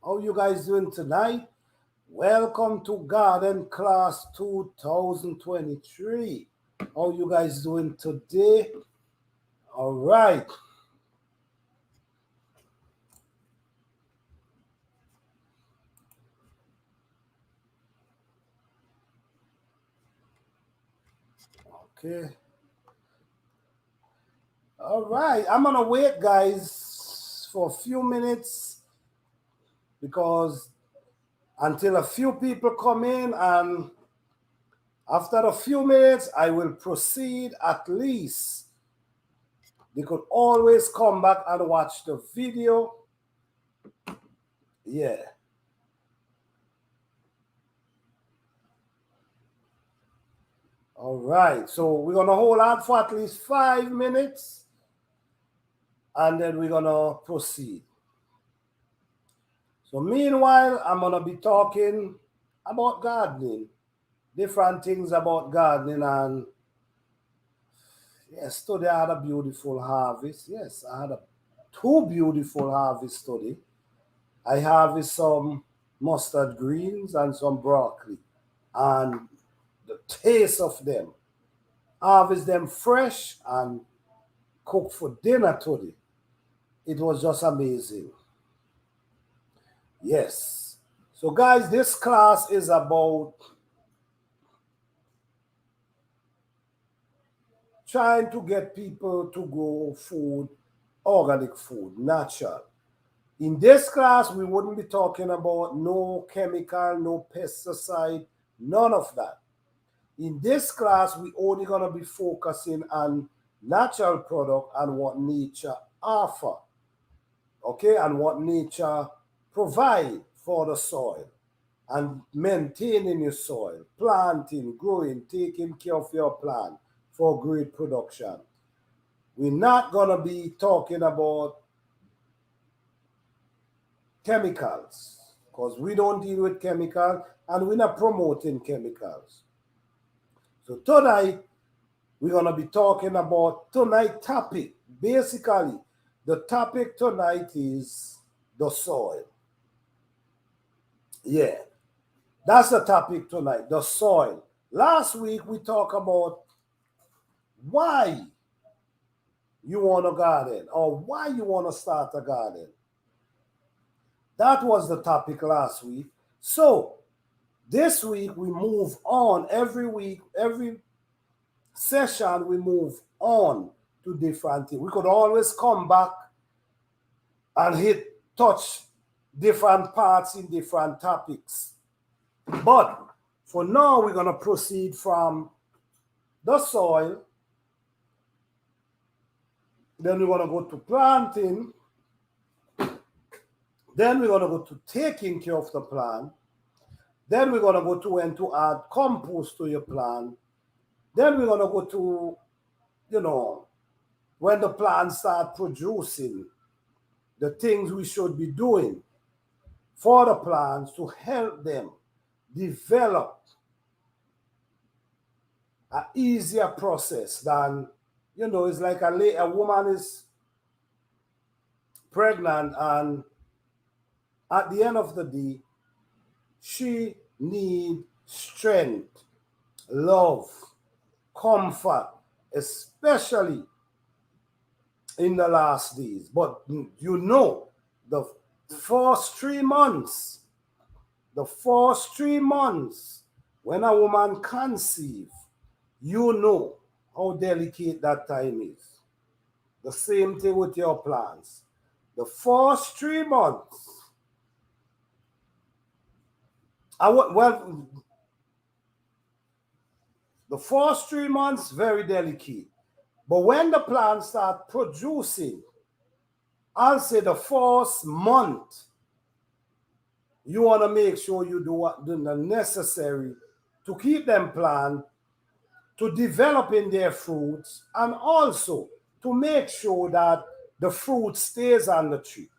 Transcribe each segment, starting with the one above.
How you guys doing tonight? Welcome to Garden Class 2023. How you guys doing today? All right. Okay. All right. I'm gonna wait, guys, for a few minutes because until a few people come in, and after a few minutes, I will proceed. At least they could always come back and watch the video. Yeah. All right. So we're gonna hold on for at least 5 minutes, and then we're gonna proceed. So meanwhile, I'm gonna be talking about gardening, different things about gardening, and yes, today I had a beautiful harvest. Yes, I had two beautiful harvests today. I harvest some mustard greens and some broccoli, and the taste of them, harvest them fresh and cook for dinner today. It was just amazing. Yes. So, guys, this class is about trying to get people to grow food, organic food, natural. In this class, we wouldn't be talking about no chemical, no pesticide, none of that. In this class, we only gonna be focusing on natural product and what nature offer, okay, and what nature provide for the soil and maintaining your soil, planting, growing, taking care of your plant for great production. We're not going to be talking about chemicals because we don't deal with chemicals and we're not promoting chemicals. So tonight, we're going to be talking about tonight's topic. Basically, the topic tonight is the soil. Yeah, that's the topic tonight, the soil. Last week, we talked about why you want a garden or why you want to start a garden. That was the topic last week. So this week we move on. Every week, every session, we move on to different things. We could always come back and touch different parts in different topics. But for now, we're going to proceed from the soil. Then we're going to go to planting. Then we're going to go to taking care of the plant. Then we're going to go to when to add compost to your plant. Then we're going to go to, you know, when the plants start producing, the things we should be doing for the plants to help them develop an easier process than, it's like a woman is pregnant and at the end of the day, she need strength, love, comfort, especially in the last days. But the first 3 months, the first 3 months, when a woman conceive, you know how delicate that time is. The same thing with your plants. The first 3 months, well, the first 3 months, very delicate. But when the plants start producing, I'll say the first month, you want to make sure you do the necessary to keep them plant, to develop in their fruits, and also to make sure that the fruit stays on the tree.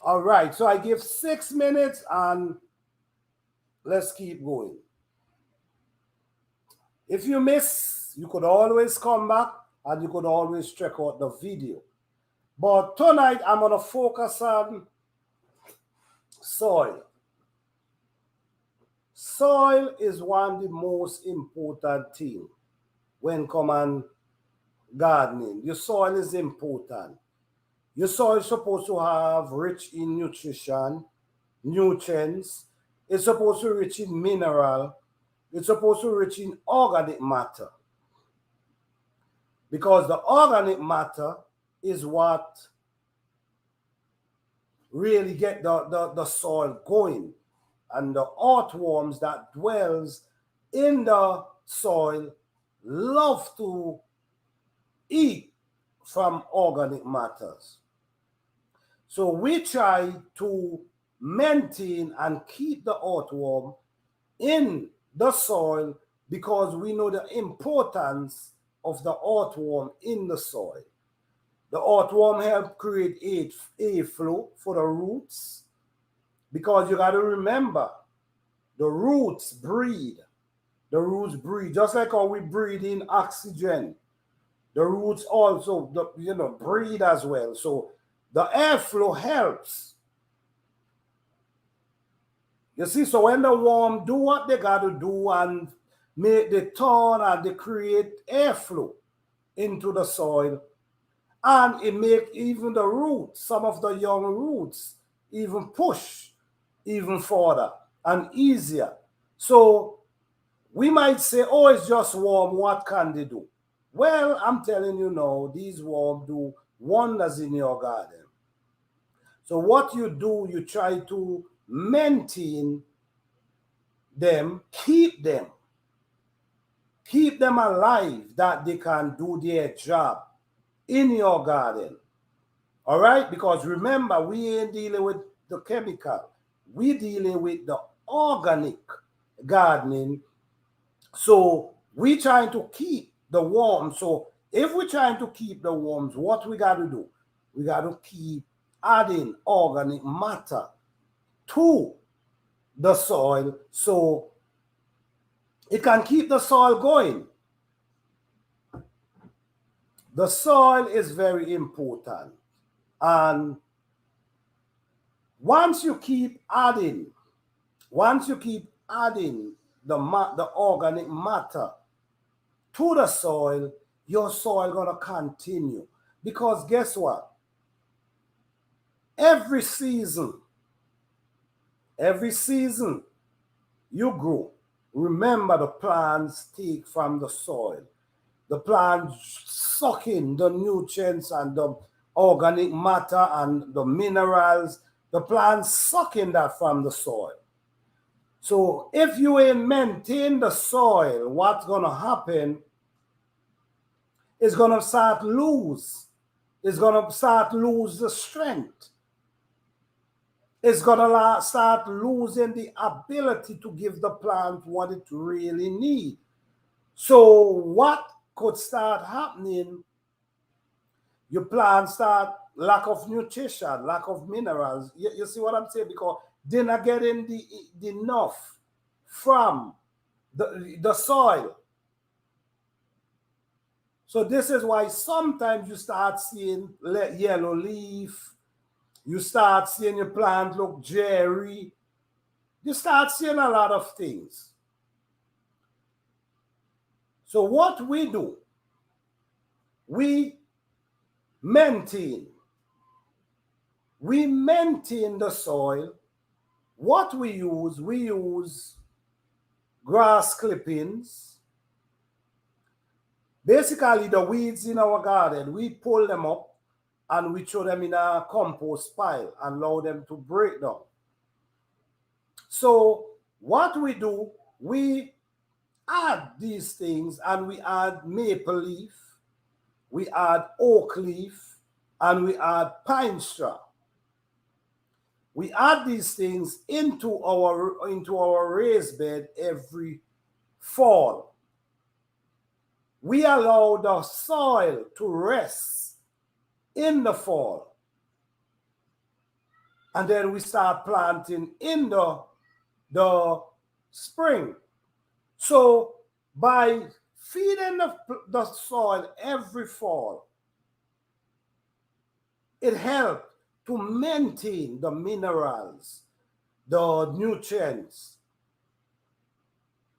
All right, so I give 6 minutes and let's keep going. If you miss, you could always come back and you could always check out the video. But tonight I'm going to focus on soil. Soil is one of the most important thing when come on gardening. Your soil is important. Your soil is supposed to have rich in nutrition, nutrients. It's supposed to be rich in mineral. It's supposed to be rich in organic matter. Because the organic matter is what really get the soil going. And the earthworms that dwells in the soil love to eat from organic matters. So we try to maintain and keep the earthworm in the soil because we know the importance of the earthworm in the soil. The earthworm helps create airflow for the roots because you got to remember the roots breathe. The roots breathe just like how we breathe in oxygen. The roots also breathe as well. So the airflow helps. You see, so when the worm do what they got to do and make the turn and they create airflow into the soil, and it make even the roots, some of the young roots, even push even further and easier. So we might say, oh, it's just worm, what can they do? Well, I'm telling you now, these worms do wonders in your garden. So what you do, you try to maintain them, keep them alive that they can do their job in your garden. All right? Because remember, we ain't dealing with the chemical. We dealing with the organic gardening. So we trying to keep the worms. So if we're trying to keep the worms, what we got to do? We got to keep adding organic matter to the soil so it can keep the soil going. The soil is very important. And once you keep adding the organic matter to the soil, your soil gonna continue. Because guess what? Every season you grow, remember the plants take from the soil. The plants suck in the nutrients and the organic matter and the minerals. The plants suck in that from the soil. So if you ain't maintain the soil, what's gonna happen is gonna start lose. It's gonna start lose the strength. It's gonna start losing the ability to give the plant what it really needs. So what could start happening? Your plant start lack of nutrition, lack of minerals. You see what I'm saying? Because they're not getting the enough from the soil. So this is why sometimes you start seeing yellow leaf. You start seeing your plant look dreary. You start seeing a lot of things. So what we do, we maintain the soil. What we use grass clippings. Basically, the weeds in our garden, we pull them up and we throw them in a compost pile and allow them to break down. So what we do, we add these things and we add maple leaf, we add oak leaf, and we add pine straw. We add these things into our raised bed every fall. We allow the soil to rest in the fall. And then we start planting in the spring. So by feeding the soil every fall, it helps to maintain the minerals, the nutrients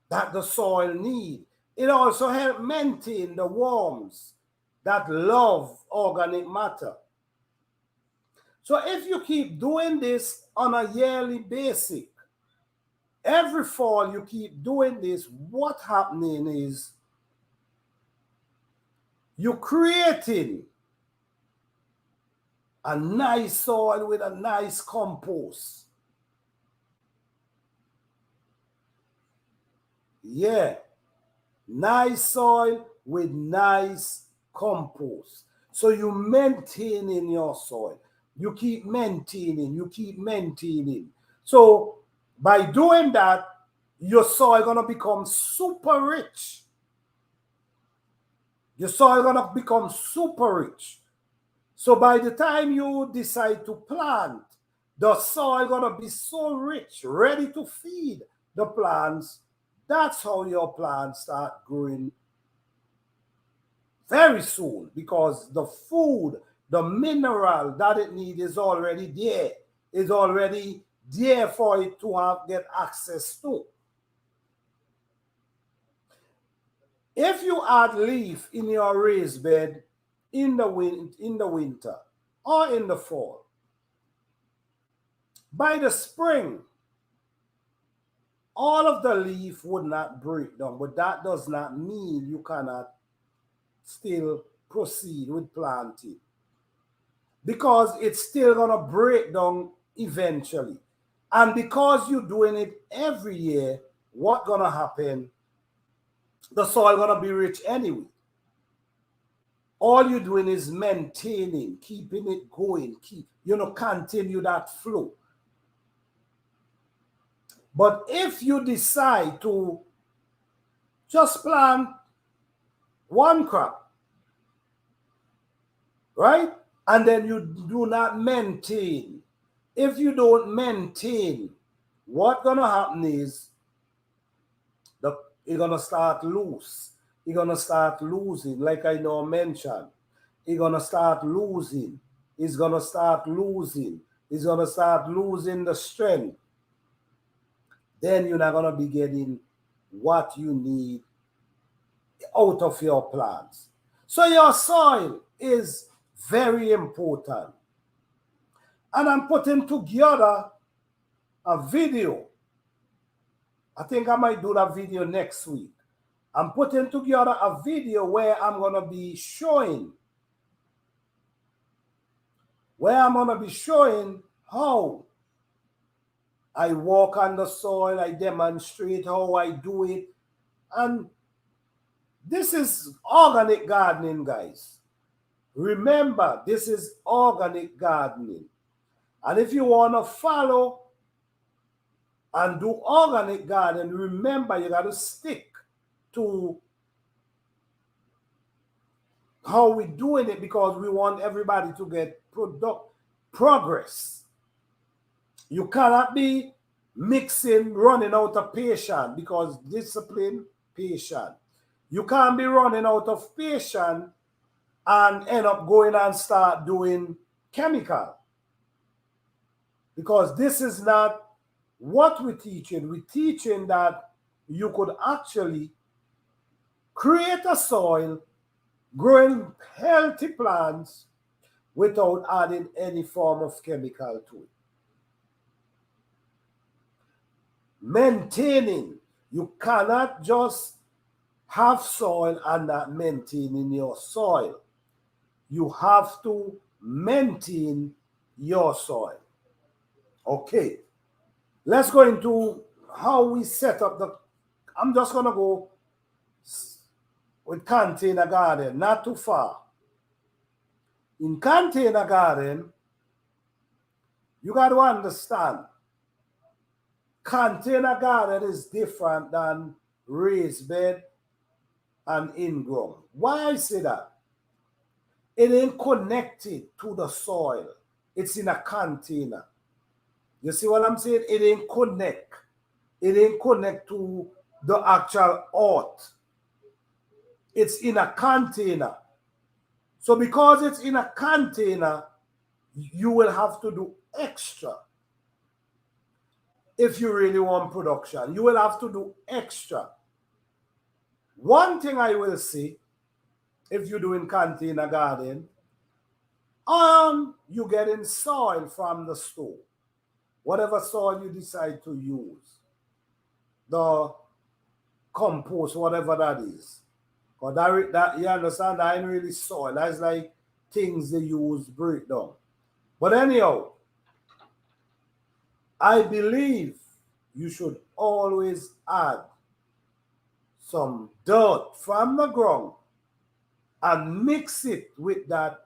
that the soil needs. It also helps maintain the worms that love organic matter. So if you keep doing this on a yearly basis, every fall you keep doing this, what happening is you're creating a nice soil with a nice compost. Yeah, nice soil with nice compost. So you maintaining your soil. You keep maintaining, you keep maintaining. So by doing that, your soil gonna become super rich. Your soil gonna become super rich. So by the time you decide to plant, the soil gonna be so rich, ready to feed the plants. That's how your plants start growing very soon, because the food, the mineral that it needs is already there. It's already there for it to get access to. If you add leaf in your raised bed in the winter or in the fall, by the spring, all of the leaf would not break down, but that does not mean you cannot still proceed with planting, because it's still gonna break down eventually. And because you're doing it every year, what's gonna happen? The soil gonna be rich anyway. All you're doing is maintaining, keeping it going, continue that flow. But if you decide to just plant one crop, right? And then you do not maintain. If you don't maintain, what's gonna happen is you're gonna start loose. You're gonna start losing, like I know mentioned. You're gonna start losing. It's gonna start losing. It's gonna start losing the strength. Then you're not gonna be getting what you need out of your plants. So your soil is very important. And I'm putting together a video. I think I might do that video next week. I'm putting together a video where I'm going to be showing how I walk on the soil, I demonstrate how I do it. And this is organic gardening, guys. Remember, this is organic gardening. And if you want to follow and do organic gardening, remember you got to stick to how we're doing it, because we want everybody to get progress. You cannot be mixing, running out of patience, because discipline, patience. You can't be running out of patience and end up going and start doing chemical, because this is not what we're teaching. We're teaching that you could actually create a soil, growing healthy plants without adding any form of chemical to it. Maintaining. You cannot just have soil and not maintaining your soil. You have to maintain your soil. Okay. Let's go into how we set up I'm just going to go with container garden, not too far. In container garden, you got to understand, container garden is different than raised bed and in-ground. Why I say that? It ain't connected to the soil. It's in a container. You see what I'm saying? It ain't connect. It ain't connect to the actual earth. It's in a container. So because it's in a container, you will have to do extra. If you really want production, you will have to do extra. One thing I will say, if you're doing container garden, you getting soil from the store. Whatever soil you decide to use. The compost, whatever that is. Because that you understand, that ain't really soil. That's like things they use breakdown. But anyhow, I believe you should always add some dirt from the ground and mix it with that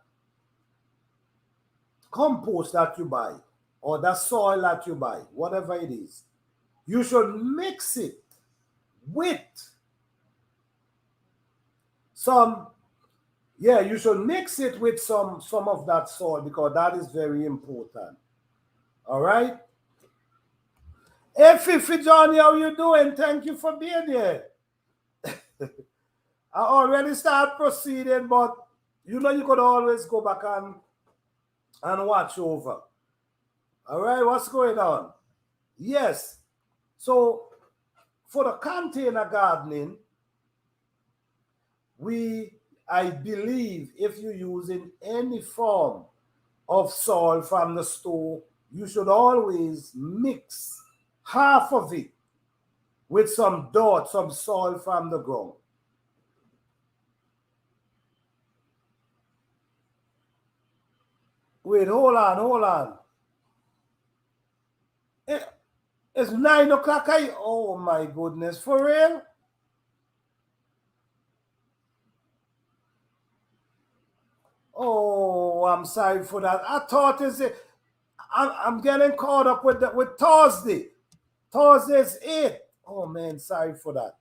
compost that you buy or the soil that you buy, whatever it is. You should mix it with some, yeah, you should mix it with some of that soil because that is very important. All right? Hey, Fifi Johnny, how you doing? Thank you for being here. I already start proceeding, but you know you could always go back and watch over. All right, what's going on? Yes. So for the container gardening, I believe if you're using any form of soil from the store, you should always mix half of it with some dirt, some soil from the ground. Wait, hold on. It's 9 o'clock. Oh my goodness, for real? Oh, I'm sorry for that. I thought I'm getting caught up with Thursday. Thursday's 8. Oh man, sorry for that.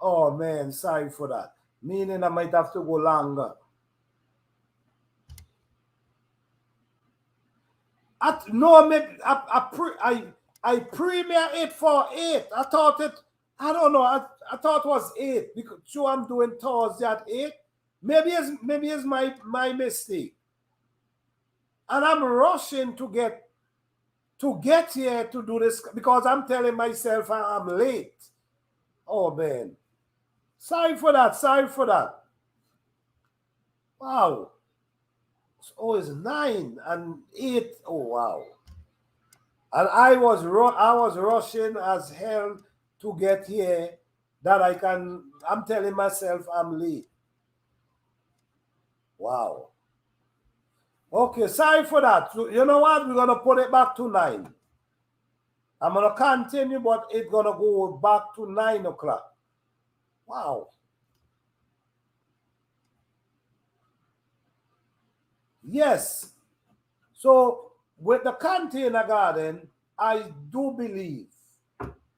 Oh man, sorry for that. Meaning I might have to go longer. No, I premiere it for 8. I thought it. I don't know. I thought it was 8 because sure I'm doing Thursday at 8. Maybe it's my mistake. And I'm rushing to get here to do this because I'm telling myself I'm late. Oh man. Sorry for that. Sorry for that. Wow. Oh, it's 9 and 8. Oh wow. And I was rushing as hell to get here that I'm telling myself I'm late. Wow. Okay, sorry for that. So you know what? We're gonna put it back to 9. I'm gonna continue, but it's gonna go back to 9 o'clock. Wow. Yes. So with the container garden, I do believe,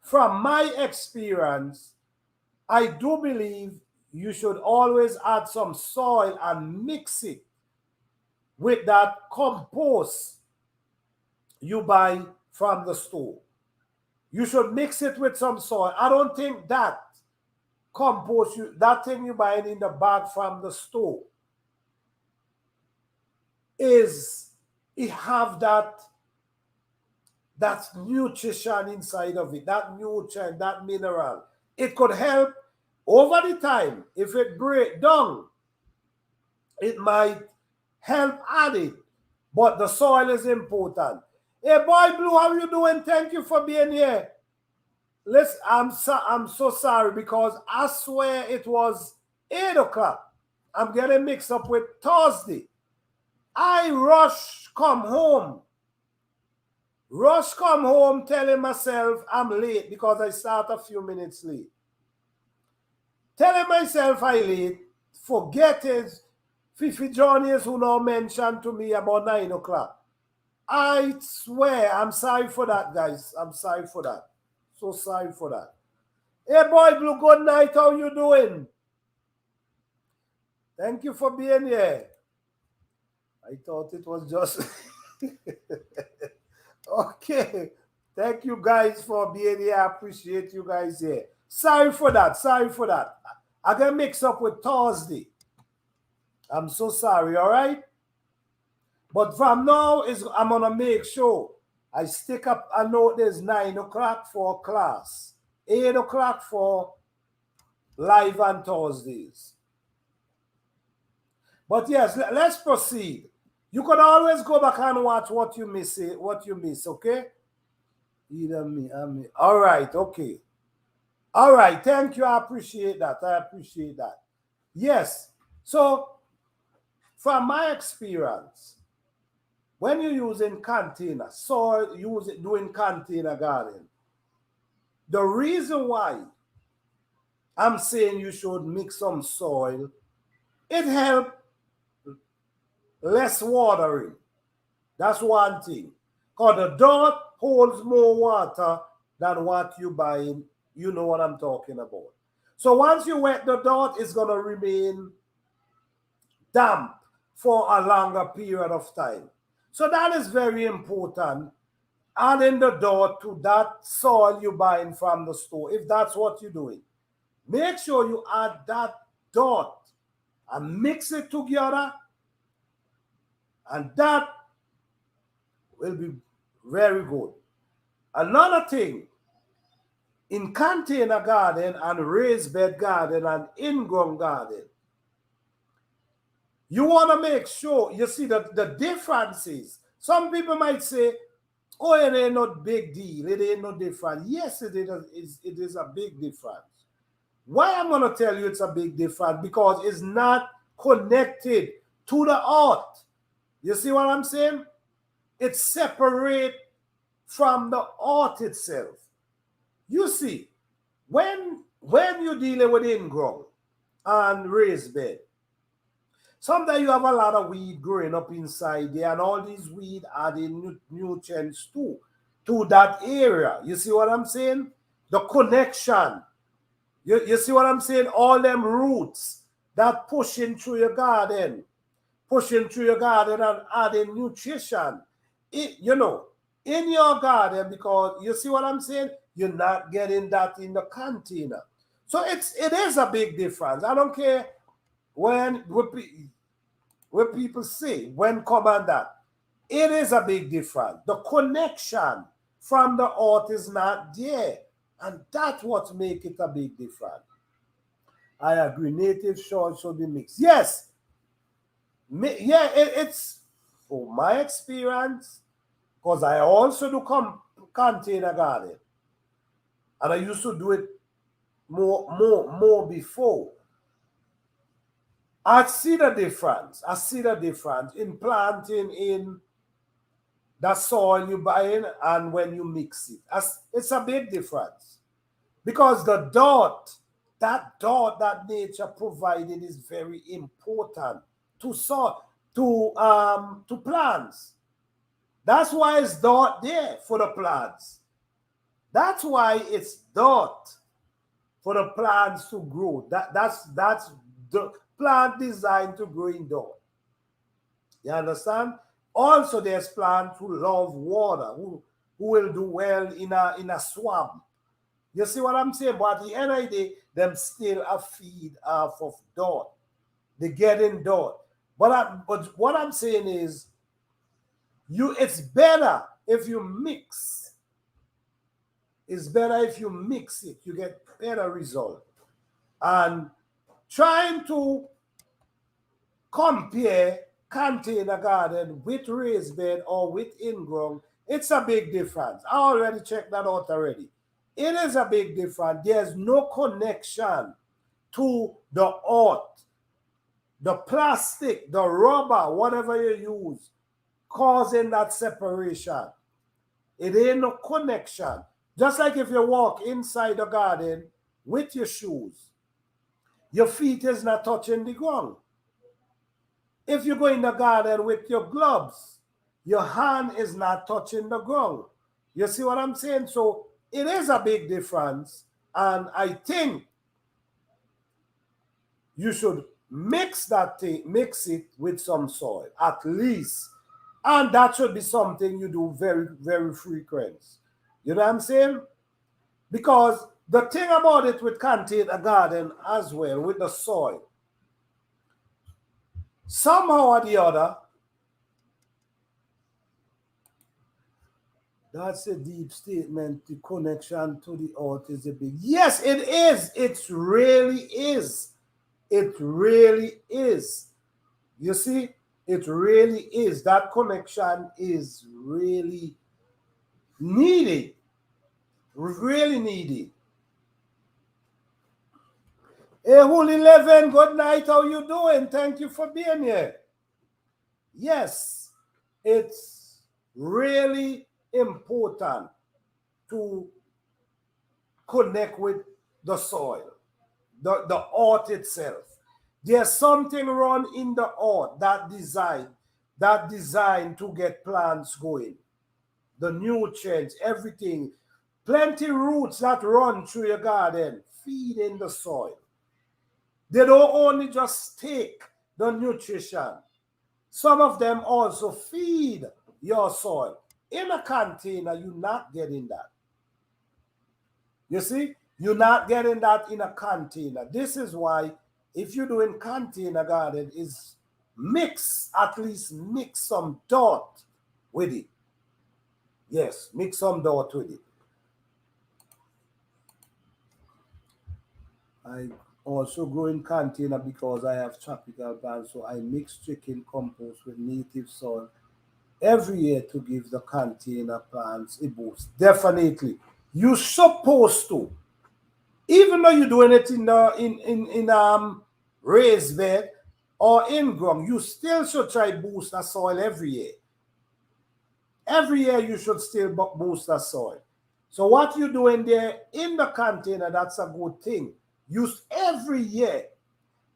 from my experience, I do believe you should always add some soil and mix it with that compost you buy from the store. You should mix it with some soil. I don't think that compost, that thing you buy in the bag from the store, it have that nutrition inside of it, that nutrient, that mineral. It could help over the time. If it break down, it might help add it. But the soil is important. Hey, boy Blue, how you doing? Thank you for being here. Listen, I'm so sorry because I swear it was 8 o'clock. I'm getting mixed up with Thursday. I come home telling myself I'm late because I start a few minutes late. Telling myself I late, forget it. Fifi Johnny who now mentioned to me about 9 o'clock. I swear, I'm sorry for that, guys. I'm sorry for that. So sorry for that. Hey, boy Blue, good night. How you doing? Thank you for being here. I thought it was just Okay. Thank you guys for being here. I appreciate you guys here. Sorry for that. Sorry for that. I got mixed up with Thursday. I'm so sorry, all right? But from now is I'm gonna make sure I stick up a note there's 9 o'clock for class, 8 o'clock for live on Thursdays. But yes, let's proceed. You can always go back and watch what you miss, okay? Either me, I me. All right, okay. All right, thank you. I appreciate that. I appreciate that. Yes. So, from my experience, when you're using container, soil, use it doing container garden. The reason why I'm saying you should mix some soil, it helps less watering. That's one thing. Because the dirt holds more water than what you buying. You know what I'm talking about. So once you wet the dirt, it's going to remain damp for a longer period of time. So that is very important. Adding the dirt to that soil you're buying from the store, if that's what you're doing. Make sure you add that dirt and mix it together, and that will be very good. Another thing, in container garden and raised bed garden and in-ground garden, you want to make sure you see the differences. Some people might say, oh, it ain't no big deal. It ain't no difference. Yes, it is a big difference. Why I'm going to tell you it's a big difference? Because it's not connected to the earth. You see what I'm saying? It's separate from the earth itself. You see, when you're dealing with in-ground and raised bed, sometimes you have a lot of weed growing up inside there, and all these weed adding nutrients to that area. You see what I'm saying? The connection. You see what I'm saying? All them roots that pushing through your garden and adding nutrition. In your garden, because you see what I'm saying? You're not getting that in the container. So it is a big difference. I don't care what people say, when come on that. It is a big difference. The connection from the earth is not there. And that's what makes it a big difference. I agree. Native soil should be mixed. Yes. It's for my experience, because I also do container garden. And I used to do it more before. I see the difference. I see the difference in planting in the soil you buy in and when you mix it. It's a big difference. Because the dirt that nature provided is very important to plants. That's why it's dirt there for the plants. That's why it's dirt for the plants to grow. That's the plant designed to grow in dirt. You understand? Also, there's plants who love water, who will do well in a swamp. You see what I'm saying? But at the end of the day, them still a feed off of dirt. They get in dirt. But what I'm saying is, it's better if you mix. It's better if you mix it. You get better result. And trying to compare container garden with raised bed or with in-ground, it's a big difference. I already checked that out already. It is a big difference. There's no connection to the earth. The plastic, the rubber, whatever you use, causing that separation. It ain't no connection. Just like if you walk inside the garden with your shoes, your feet is not touching the ground. If you go in the garden with your gloves, your hand is not touching the ground. You see what I'm saying? So it is a big difference. And I think you should mix it with some soil, at least And that should be something you do very, very frequent. You know what I'm saying? Because the thing about it with container garden as well, with the soil, somehow or the other, that's a deep statement. The connection to the earth is a big. Yes, it is. It really is. It really is. You see, it really is. That connection is really needed. Really needed. Hey, Whole 11, good night. How you doing? Thank you for being here. Yes, it's really important to connect with the soil, the earth itself. There's something wrong in the earth that designed to get plants going. The nutrients, everything, plenty roots that run through your garden, feed in the soil. They don't only just take the nutrition. Some of them also feed your soil. In a container, you're not getting that. You see, you're not getting that in a container. This is why, if you're doing container garden, is at least mix some dirt with it. Yes, mix some dirt with it. I also grow in container because I have tropical plants, so I mix chicken compost with native soil every year to give the container plants a boost. Definitely, you're supposed to, even though you're doing it in raised bed or in ground, you still should try boost the soil every year. Every year you should still boost the soil. So what you're doing there in the container, that's a good thing. Use every year,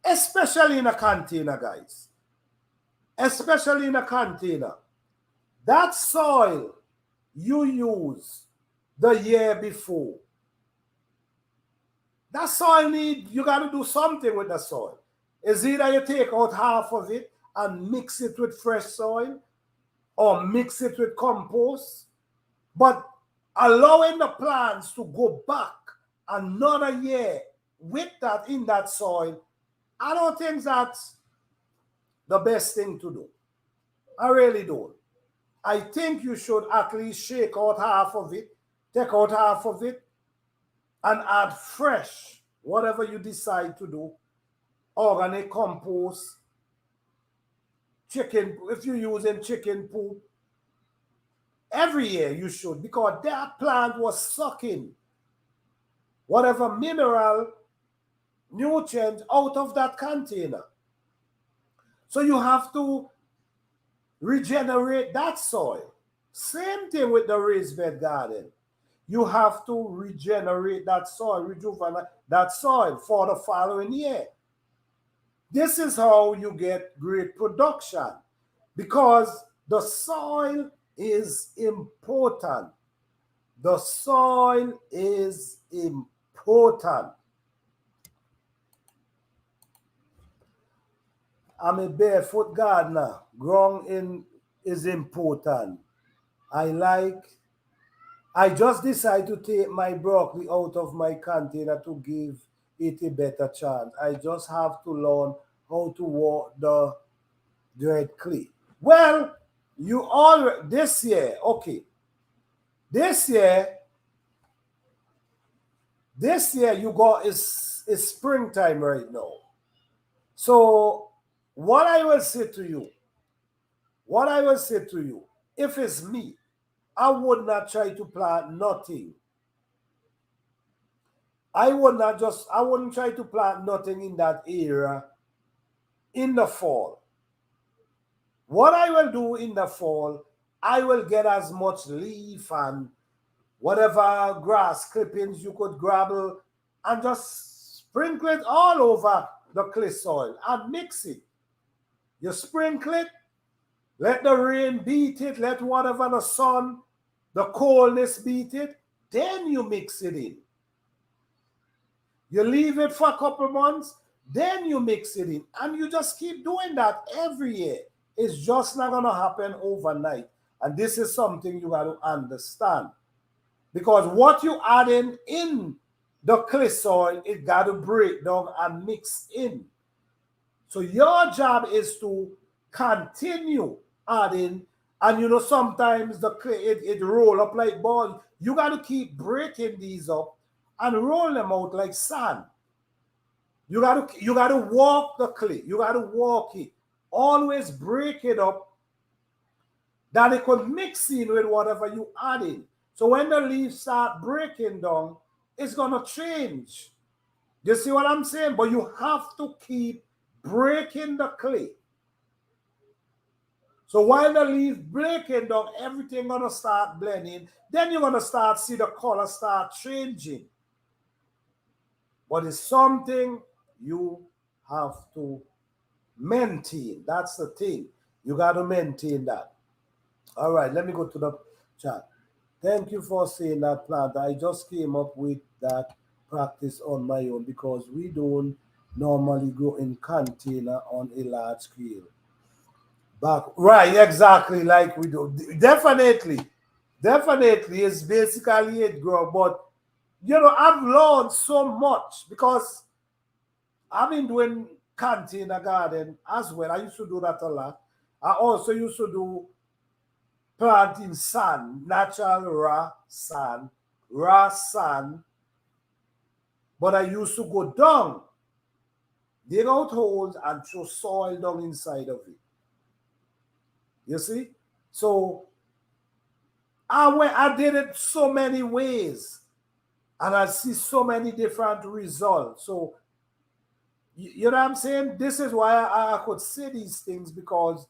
especially in a container, guys. Especially in a container. That soil you use the year before, that soil you got to do something with the soil. It's either you take out half of it and mix it with fresh soil or mix it with compost, but allowing the plants to go back another year with that in that soil, I don't think that's the best thing to do. I really don't. I think you should at least shake out half of it, take out half of it, and add fresh, whatever you decide to do, organic compost, chicken, if you're using chicken poop, every year you should, because that plant was sucking whatever mineral, nutrient out of that container. So you have to regenerate that soil. Same thing with the raised bed garden. You have to regenerate that soil, rejuvenate that soil for the following year. This is how you get great production, because the soil is important. The soil is important. I'm a barefoot gardener. Ground in is important. I just decided to take my broccoli out of my container to give it a better chance. I just have to learn how to work the red clay. Well, you all this year, okay. This year you got is springtime right now. So what I will say to you, if it's me, I would not try to plant nothing. I wouldn't try to plant nothing in that area in the fall. What I will do in the fall, I will get as much leaf and whatever grass clippings you could grab and just sprinkle it all over the clay soil and mix it. You sprinkle it, let the rain beat it, let whatever the sun, the coldness beat it, then you mix it in. You leave it for a couple months, then you mix it in. And you just keep doing that every year. It's just not going to happen overnight. And this is something you got to understand. Because what you add in the clay soil, it got to break down and mix in. So your job is to continue adding. And sometimes the clay, it roll up like ball. You got to keep breaking these up and roll them out like sand. You gotta walk the clay. You gotta walk it. Always break it up that it could mix in with whatever you add in. So when the leaves start breaking down, it's gonna change. You see what I'm saying? But you have to keep breaking the clay. So while the leaf breaking down, everything gonna start blending. Then you're gonna start see the color start changing. But it's something you have to maintain. That's the thing. You got to maintain that. All right, let me go to the chat. Thank you for saying that, plant. I just came up with that practice on my own because we don't normally grow in container on a large scale. Back right, exactly like we do. Definitely, definitely, it's basically it grow. But I've learned so much because I've been doing container garden as well. I used to do that a lot. I also used to do planting sand, natural raw sand. But I used to go down, dig out holes and throw soil down inside of it. You see? So I did it so many ways and I see so many different results. So you know what I'm saying? This is why I could say these things because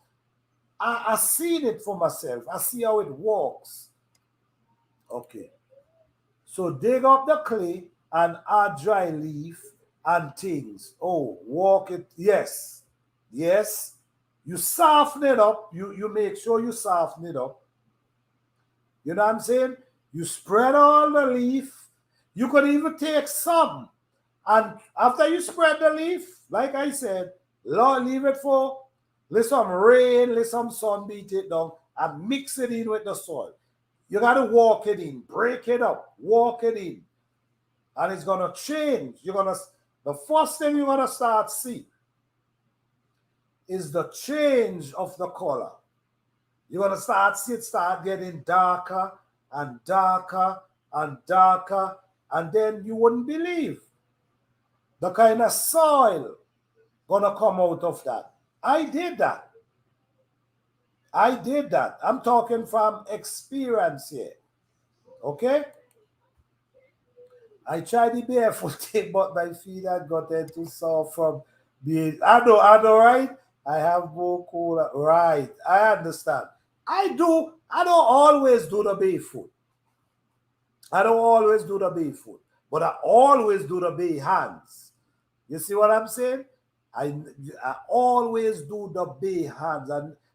I seen it for myself. I see how it works. Okay. So dig up the clay and add dry leaf and things. Oh, walk it. Yes. Yes. You soften it up. You make sure you soften it up. You know what I'm saying? You spread all the leaf. You could even take some. And after you spread the leaf, like I said, leave it for, let some rain, let some sun beat it down, and mix it in with the soil. You got to walk it in, break it up, walk it in. And it's going to change. The first thing you're going to start see is the change of the color. You're going to start getting darker and darker and darker. And then you wouldn't believe the kind of soil gonna come out of that. I did that. I'm talking from experience here. Okay? I tried the barefoot thing, but my feet had gotten too soft from being. I know, right? I have more cola. Right. I understand. I don't always do the barefoot. I don't always do the barefoot, but I always do the bare hands. You see what I'm saying? I always do the bare hands,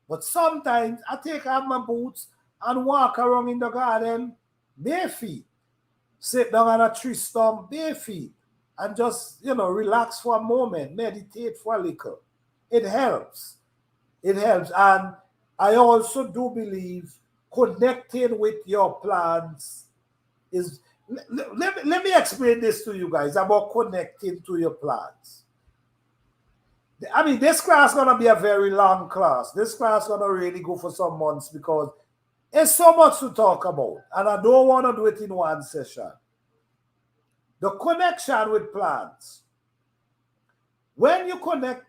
but sometimes I take off my boots and walk around in the garden bare feet, sit down on a tree stump bare feet, and just relax for a moment, meditate for a little. It helps. It helps, and I also do believe connecting with your plants is. Let me explain this to you guys about connecting to your plants. I mean, this class is going to be a very long class. This class is going to really go for some months because there's so much to talk about. And I don't want to do it in one session. The connection with plants. When you connect,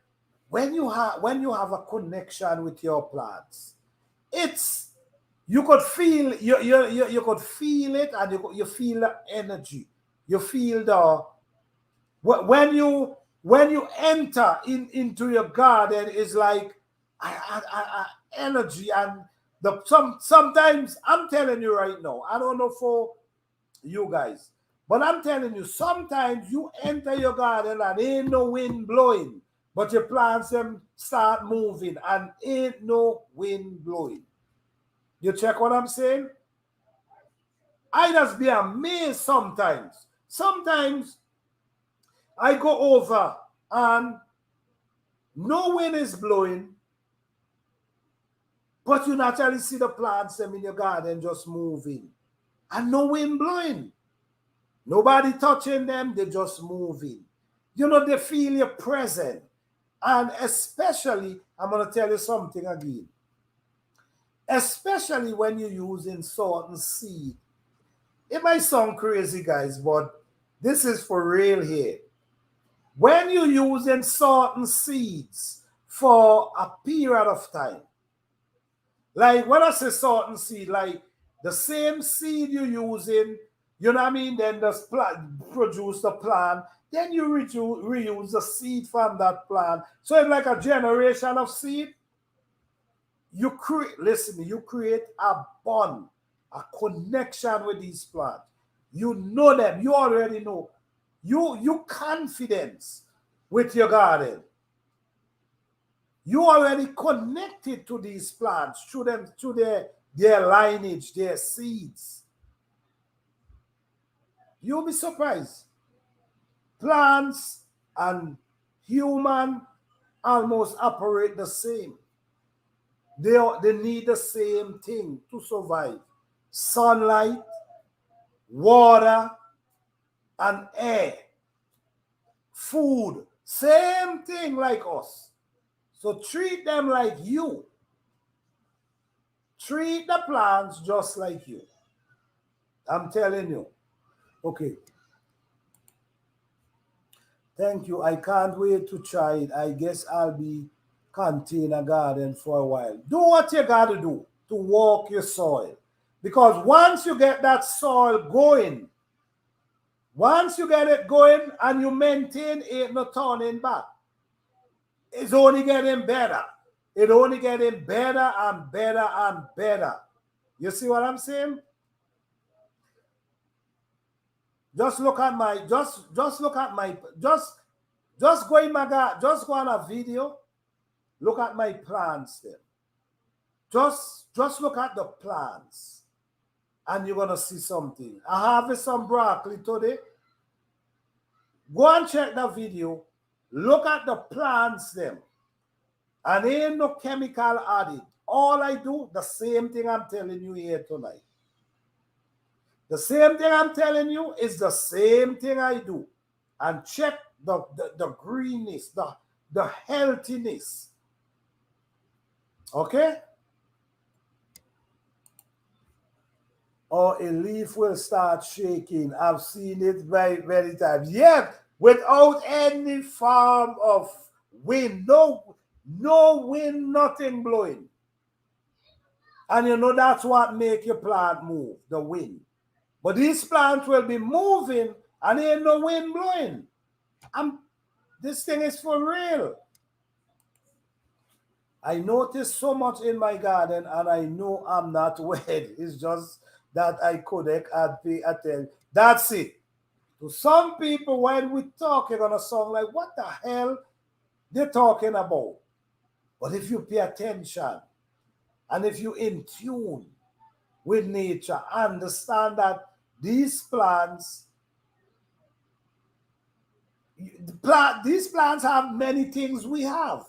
when you have a connection with your plants, it's you could feel you could feel it, and you feel the energy. You feel the when you enter into your garden, is like energy. And sometimes I'm telling you right now, I don't know for you guys, but I'm telling you, sometimes you enter your garden and ain't no wind blowing, but your plants them start moving and ain't no wind blowing. You check what I'm saying? I just be amazed sometimes. Sometimes I go over and no wind is blowing, But you naturally see the plants them in your garden just moving. And no wind blowing. Nobody touching them, they just moving. You know, they feel your presence. And especially, I'm going to tell you something again. Especially when you're using certain seed. It might sound crazy, guys, but this is for real here. When you're using certain seeds for a period of time, like when I say certain seed, like the same seed you're using, you know what I mean? Then the plant produce the plant, then you reuse the seed from that plant. So it's like a generation of seed. You create, listen, you create a bond, a connection with these plants. You know them, you already know. You confidence with your garden. You already connected to these plants through them, through their lineage, their seeds. You'll be surprised. Plants and human almost operate the same. They need the same thing to survive. Sunlight, water, and air. Food, same thing like us. So treat them like you. Treat the plants just like you. I'm telling you. Okay. Thank you. I can't wait to try it. I guess I'll be container garden for a while. Do what you got to do to walk your soil. Because once you get that soil going, once you get it going and you maintain it, no turning back. It's only getting better. It's only getting better and better and better. You see what I'm saying? Just look at my, just look at my, just go in my garden, just go on a video, look at my plants there. Just look at the plants and you're gonna see something. I have some broccoli today. Go and check the video, look at the plants them. And ain't no chemical added. All I do, the same thing I'm telling you here tonight. The same thing I'm telling you is the same thing I do. And check the greenness, the healthiness. Okay? Or a leaf will start shaking. I've seen it very, many times. Yeah, without any form of wind. No wind, nothing blowing. And you know that's what make your plant move, the wind. But these plants will be moving and ain't no wind blowing. This thing is for real. I noticed so much in my garden and I know I'm not wet. It's just that I couldn't pay attention. That's it. To some people, when we talk, you're going to sound like, what the hell they're talking about? But if you pay attention and if you're in tune with nature, understand that these plants have many things we have.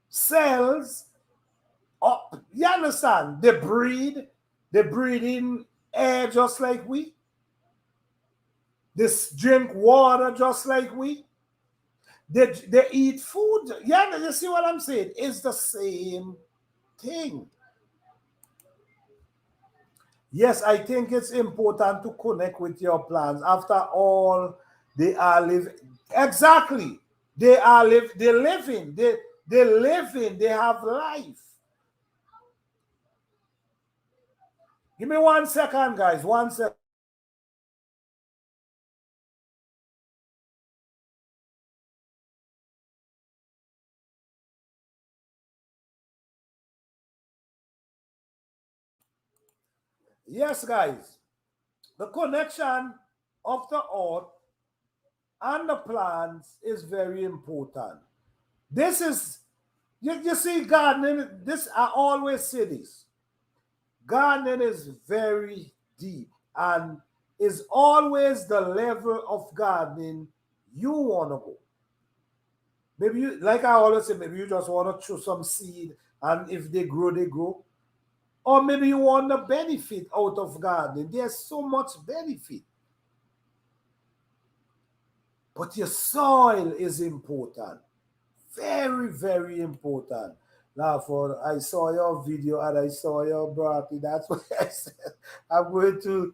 Cells, you understand? They breed in air just like we. They drink water just like we. They eat food. Yeah, you see what I'm saying? It's the same thing. Yes, I think it's important to connect with your plants. After all, they are living. Exactly. They're living. They're living. They have life. Give me 1 second, guys. 1 second. Yes, guys. The connection of the earth and the plants is very important. This is, you see, gardening, this, I always say this. Gardening is very deep and is always the level of gardening you want to go. Maybe you, like I always say, maybe you just want to choose some seed And if they grow, they grow. Or maybe you want the benefit out of gardening. There's so much benefit. But your soil is important. Very, very important. Now, for I saw your video and I saw your broccoli. That's why I said I'm going to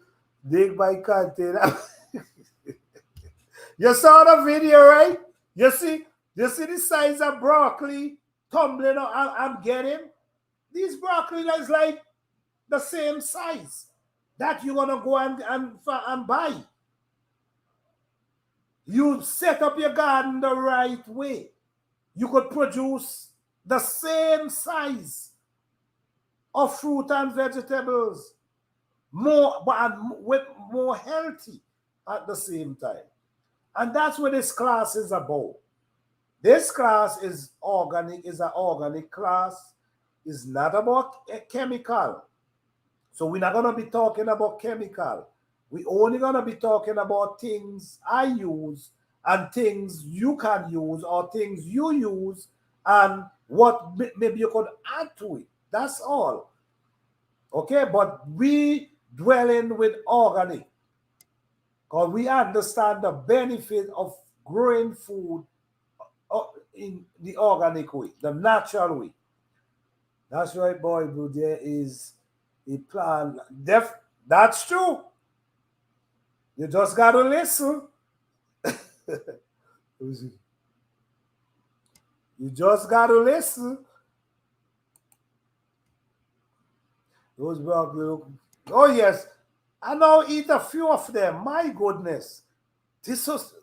dig my container. You saw the video, right? You see the size of broccoli tumbling up. I'm getting these broccoli is like the same size that you're gonna go and buy. You set up your garden the right way. You could produce the same size of fruit and vegetables, more but with more healthy at the same time. And that's what this class is about. This class is organic, is an organic class. It's not about a chemical. So we're not going to be talking about chemical. We're only going to be talking about things I use and things you can use or things you use and what maybe you could add to it. That's all. Okay, but we dwelling with organic because we understand the benefit of growing food in the organic way, the natural way. That's right, boy, bro. There is a plan. That's true. You just got to listen. You just got to listen. Those broccoli. Oh, yes. I now eat a few of them. My goodness. This was,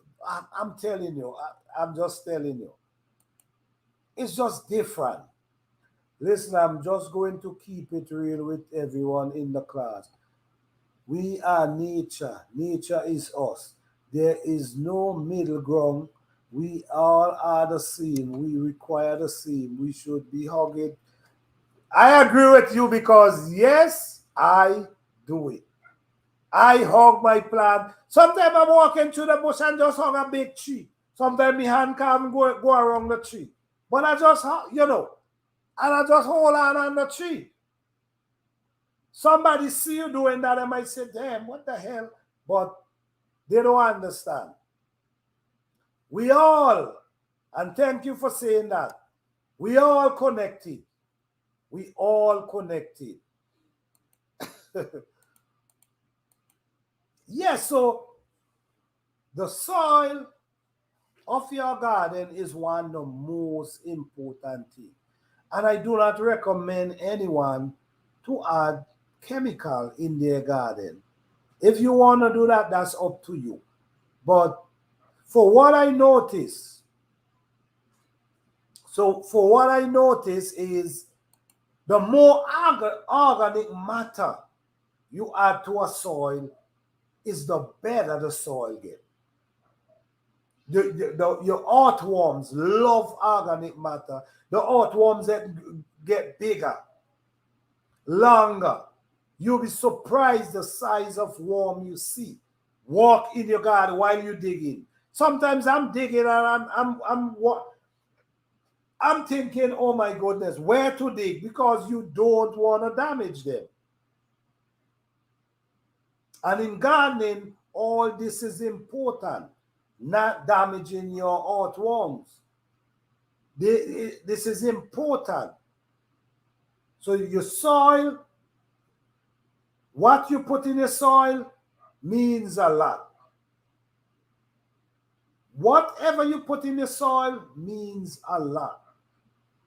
I'm telling you, I'm just telling you. It's just different. Listen, I'm just going to keep it real with everyone in the class. We are nature. Nature is us. There is no middle ground. We all are the same. We require the same. We should be hugging. I agree with you because, yes, I do it. I hug my plant. Sometimes I'm walking through the bush and just hug a big tree. Sometimes my hand can't go around the tree. But I just, and I just hold on the tree. Somebody see you doing that, I might say, damn, what the hell? But they don't understand. We all, and thank you for saying that, we all connected. We all connected. Yes, so the soil of your garden is one of the most important things. And I do not recommend anyone to add chemical in their garden. If you want to do that, that's up to you. But for what I notice, is the more organic matter you add to a soil, is the better the soil gets. Your earthworms love organic matter. The earthworms that get bigger, longer. You'll be surprised the size of worm you see. Walk in your garden while you're digging. Sometimes I'm digging and I'm thinking, oh my goodness, where to dig? Because you don't want to damage them. And in gardening, all this is important. Not damaging your earthworms. This is important. So your soil, what you put in your soil means a lot. Whatever you put in your soil means a lot.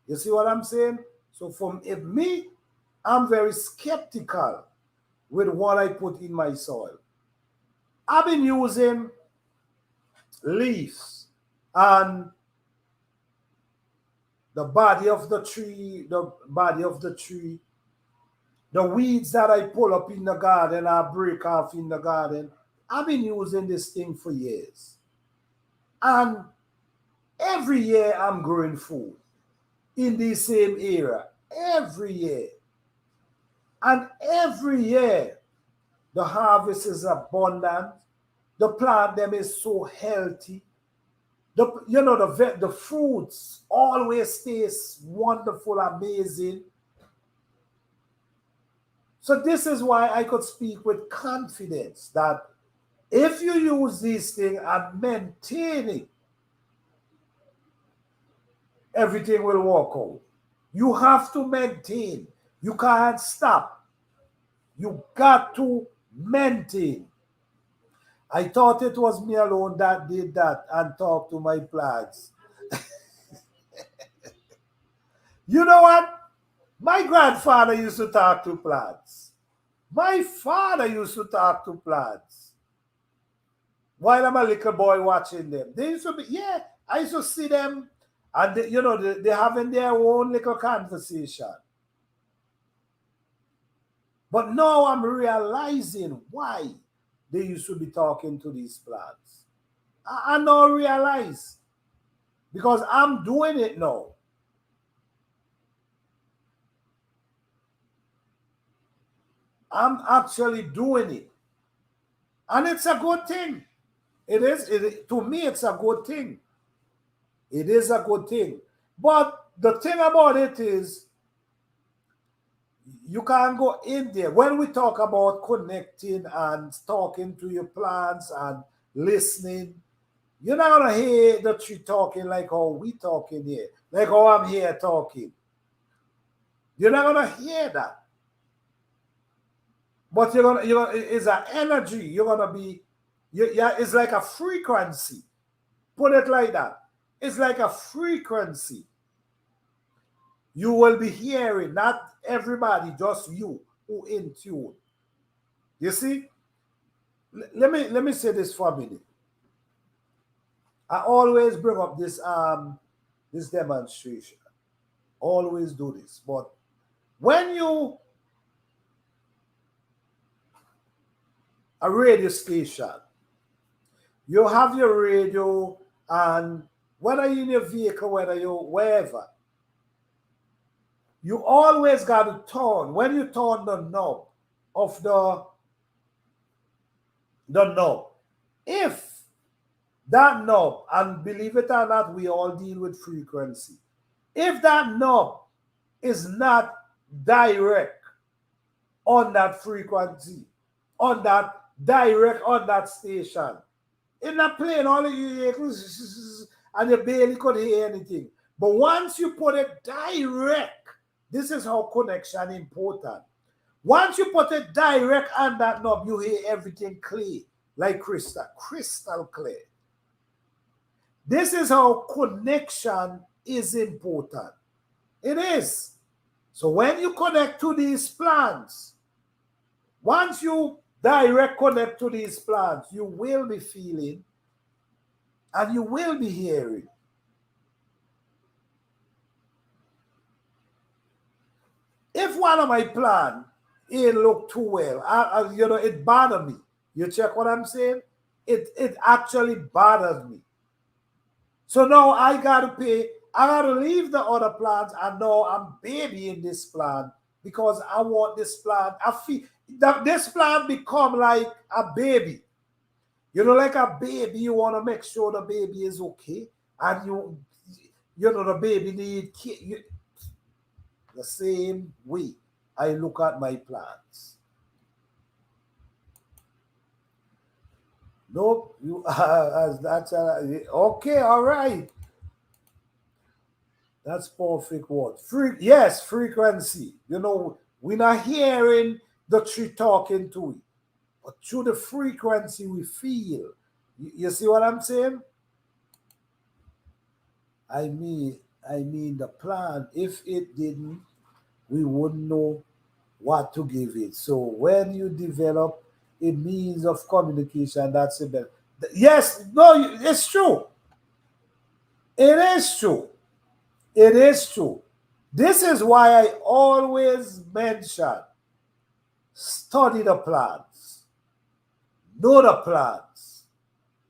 You see what I'm saying? So I'm very skeptical with what I put in my soil. I've been using leaves and the body of the tree, the weeds that I pull up in the garden, I break off in the garden. I've been using this thing for years. And every year I'm growing food in the same area. Every year. And every year the harvest is abundant. The plant them is so healthy. The fruits always taste wonderful, amazing. So this is why I could speak with confidence that if you use these things and maintain it, everything will work out. You have to maintain. You can't stop. You got to maintain. I thought it was me alone that did that and talked to my plants. You know what? My grandfather used to talk to plants. My father used to talk to plants while I'm a little boy watching them. They used to be, yeah, I used to see them and they're having their own little conversation. But now I'm realizing why they used to be talking to these plants. I now realize because I'm doing it now. I'm actually doing it. And it's a good thing. It is. To me, it's a good thing. It is a good thing. But the thing about it is, you can't go in there. When we talk about connecting and talking to your plants and listening, you're not going to hear the tree talking like how we talking here, like how I'm here talking. You're not going to hear that. But it's an energy. You're gonna be, yeah. It's like a frequency. Put it like that. It's like a frequency. You will be hearing, not everybody, just you who in tune. You see? Let me say this for a minute. I always bring up this demonstration. Always do this, but when you a radio station. You have your radio, and whether you're in your vehicle, whether you're wherever, you always got to turn. When you turn the knob of the knob, if that knob, and believe it or not, we all deal with frequency. If that knob is not direct on that frequency, on that direct on that station. In that plane, all you hear and you barely could hear anything. But once you put it direct, this is how connection important. Once you put it direct on that knob, you hear everything clear, like crystal clear. This is how connection is important. It is. So when you connect to these plants, once you direct connect to these plants, you will be feeling and you will be hearing. If one of my plants ain't look too well, it bothered me. You check what I'm saying? It actually bothers me. So now I gotta leave the other plants, and now I'm babying this plant because I want this plant. I feel that this plant become like a baby. Like a baby, you want to make sure the baby is okay, and the baby need care. The same way I look at my plants. Nope, that's okay, all right. That's perfect word. Yes, frequency. We're not hearing the tree talking to it, but through the frequency we feel. You see what I'm saying? I mean the plant. If it didn't, we wouldn't know what to give it. So when you develop a means of communication, that's the best. Yes, no, it's true. It is true. It is true. This is why I always mention study the plants, know the plants,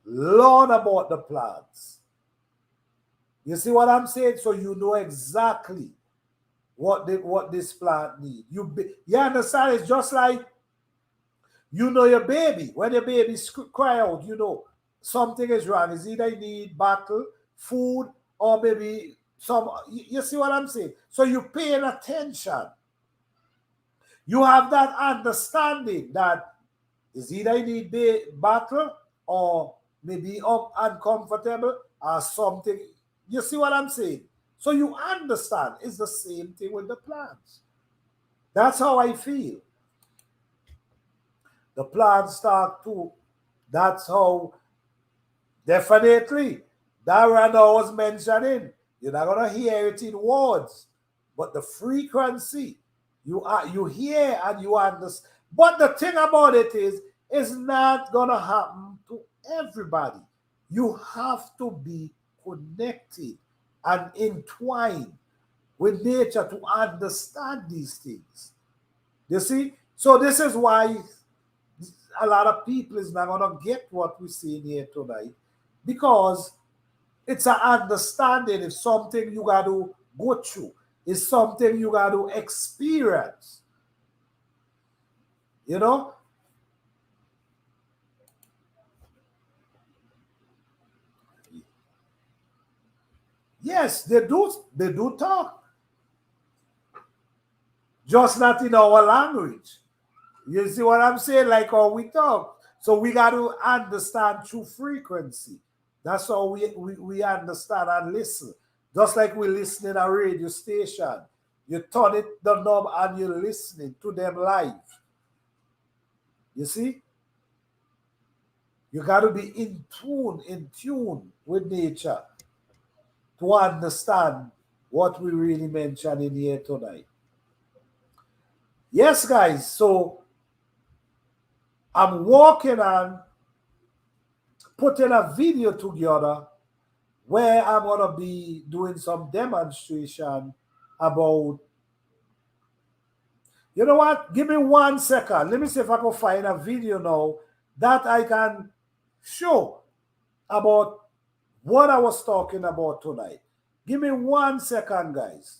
learn about the plants. You see what I'm saying? So you know exactly what this plant needs. You understand? It's just like your baby. When your baby cry out, something is wrong. It's either you need bottle, food, or maybe some, you see what I'm saying? So you're paying attention. You have that understanding that is either you need the bottle or maybe uncomfortable or something. You see what I'm saying? So you understand. It's the same thing with the plants. That's how I feel. The plants start to. That's how definitely Darren was mentioning. You're not gonna hear it in words, but the frequency you hear and you understand. But the thing about it is, it's not gonna happen to everybody. You have to be connected and entwined with nature to understand these things. You see? So this is why a lot of people is not gonna get what we're seeing here tonight because it's an understanding. It's something you got to go through. It's something you got to experience. You know? Yes, they do. They do talk, just not in our language. You see what I'm saying? Like how we talk. So we got to understand through frequency. That's how we understand and listen. Just like we listen in a radio station. You turn it the knob and you're listening to them live. You see? You got to be in tune with nature to understand what we really mentioned in here tonight. Yes, guys. So I'm working on putting a video together where I'm gonna be doing some demonstration about. You know what? Give me 1 second. Let me see if I can find a video now that I can show about what I was talking about tonight. Give me 1 second, guys.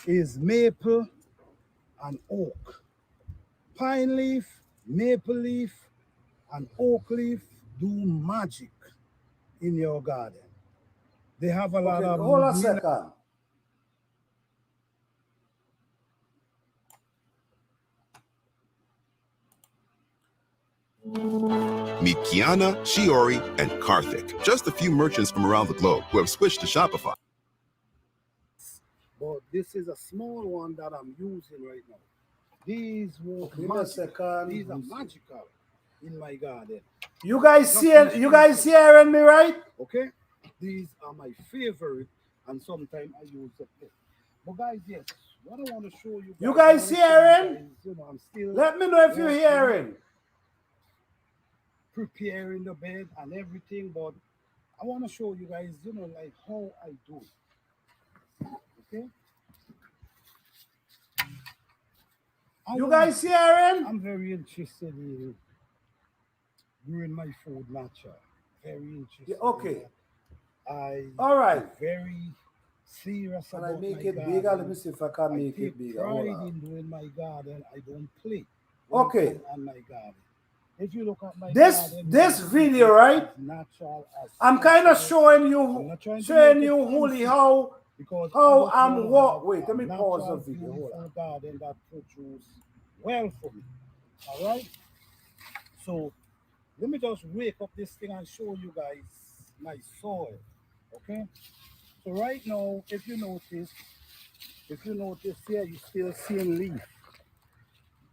Is maple and oak. Pine leaf, maple leaf, and oak leaf do magic in your garden. They have a lot of. Hold a second. Meet Kiana, Shiori, and Karthik, just a few merchants from around the globe who have switched to Shopify. But this is a small one that I'm using right now. These were These are magical in my garden. You guys hearing me, right? Okay? These are my favorite, and sometimes I use them. But guys, yes, what I want to show you. You guys hearing? I'm still. Let me know if you're hearing. Preparing the bed and everything, but I want to show you guys, like how I do it. Okay? You guys hearing? I'm very interested in growing my food natural. Very interested. Yeah, okay. All right. Very serious Can about I make my it garden. bigger? Let me see if I can I make take it bigger. pride Hold on. in doing my garden. I don't play. Okay. On my garden. If you look at my this garden, this video, right? Natural as I'm kind of showing you Holy how I'm what. Wait, let me pause the video. Hold on. Garden that produce well for me. All right. So let me just wake up this thing and show you guys my soil. Okay. So right now, if you notice here, you still seeing leaf.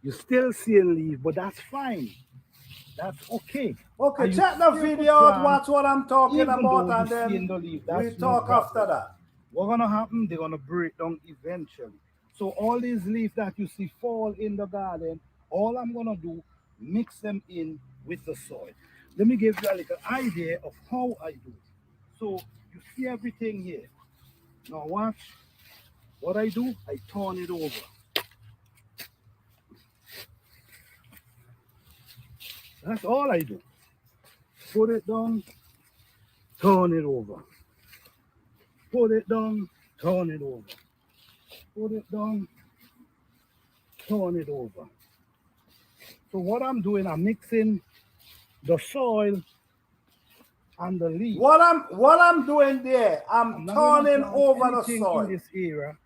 You're still seeing leaf, but that's fine. That's okay. Okay, check the video out, watch what I'm talking about, and then we talk after that. What's gonna happen? They're gonna break down eventually. So all these leaves that you see fall in the garden, all I'm gonna do, mix them in with the soil. Let me give you a little idea of how I do it. So you see everything here. Now watch what I do. I turn it over. That's all I do. Put it down, turn it over. Put it down, turn it over. Put it down, turn it over. So what I'm doing, I'm mixing the soil and the leaf. What I'm doing there, I'm turning over the soil in this area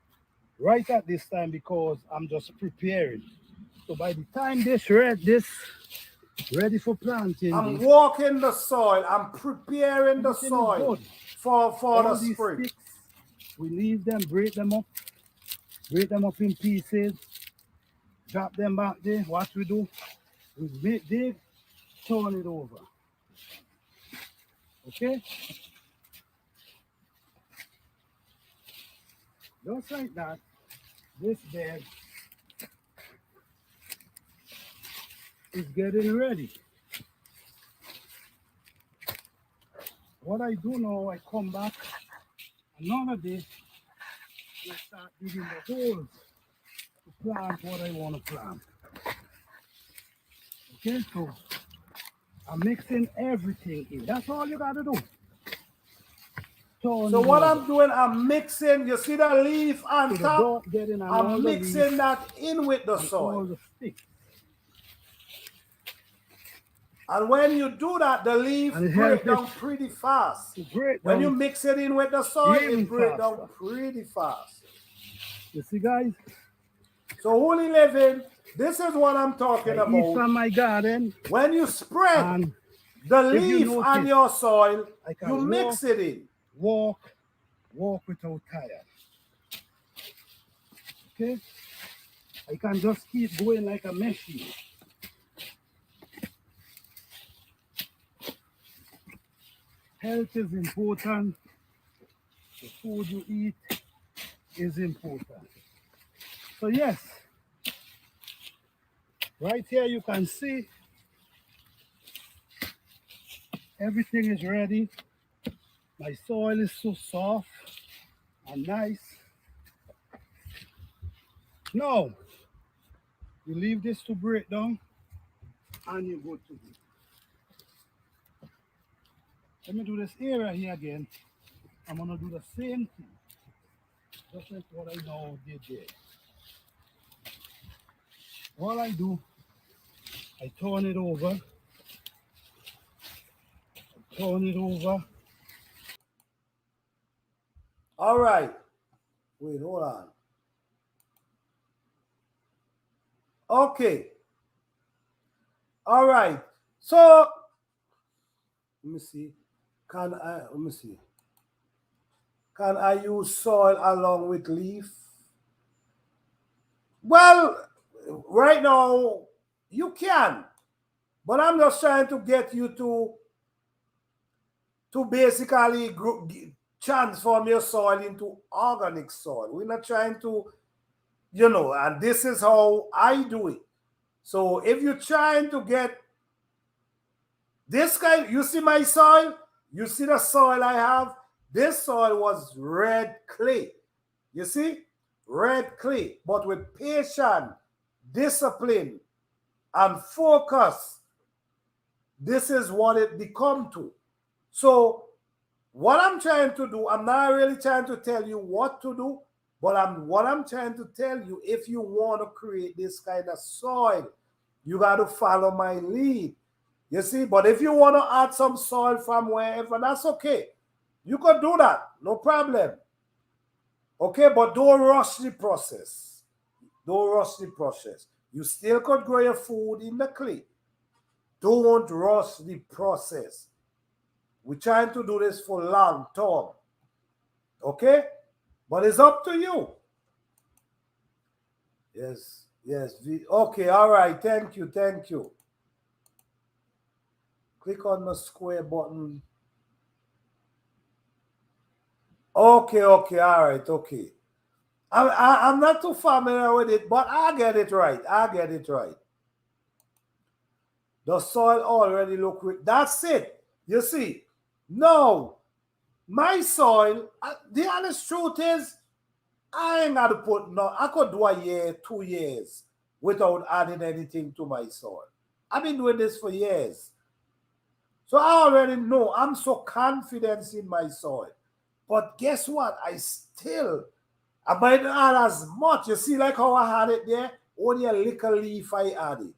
right at this time because I'm just preparing. So by the time this ready for planting, I'm walking the soil. I'm preparing the soil for the spring. Sticks, we leave them, break them up in pieces, drop them back there. What we do, we dig, turn it over. Okay? Just like that, this bed is getting ready. What I do now, I come back another day and I start digging the holes to plant what I want to plant. Okay, so I'm mixing everything in. That's all you gotta do. So what I'm doing, I'm mixing, you see the leaf on top? I'm mixing that in with the soil. And when you do that, the leaf break down pretty fast. When you mix it in with the soil, it break down pretty fast. You see, guys? So Holy Living, this is what I'm talking about. Eat from my garden. When you spread the leaf on your soil, you mix it in. Walk without tired. Okay? I can just keep going like a machine. Health is important. The food you eat is important. So yes, right here you can see everything is ready. My soil is so soft and nice. Now, you leave this to break down and you go to it. Let me do this area here again. I'm gonna do the same thing. Just like what I now did there. All I do, I turn it over. Turn it over. All right. Wait, hold on. Okay. All right. So, let me see. Let me see. Can I use soil along with leaf? Well, right now, you can. But I'm just trying to get you to basically transform your soil into organic soil. We're not trying to, and this is how I do it. So if you're trying to get this kind, you see my soil, You see the soil I have? This soil was red clay. You see? Red clay. But with patience, discipline, and focus, this is what it become to. So what I'm trying to do, I'm not really trying to tell you what to do, but what I'm trying to tell you, if you want to create this kind of soil, you got to follow my lead. You see, but if you want to add some soil from wherever, that's okay. You could do that, no problem. Okay, but don't rush the process. Don't rush the process. You still could grow your food in the clay. Don't rush the process. We're trying to do this for long term. Okay? But it's up to you. Yes, yes. Okay, all right. Thank you, thank you. Click on the square button. Okay, okay, all right, okay. I'm not too familiar with it, but I get it right. I get it right. The soil already look rich. That's it. You see, no, my soil, the honest truth is, I ain't got to put no, I could do a year, 2 years without adding anything to my soil. I've been doing this for years. So I already know I'm so confident in my soil. But guess what? I might not add as much. You see, like how I had it there, only a little leaf I added.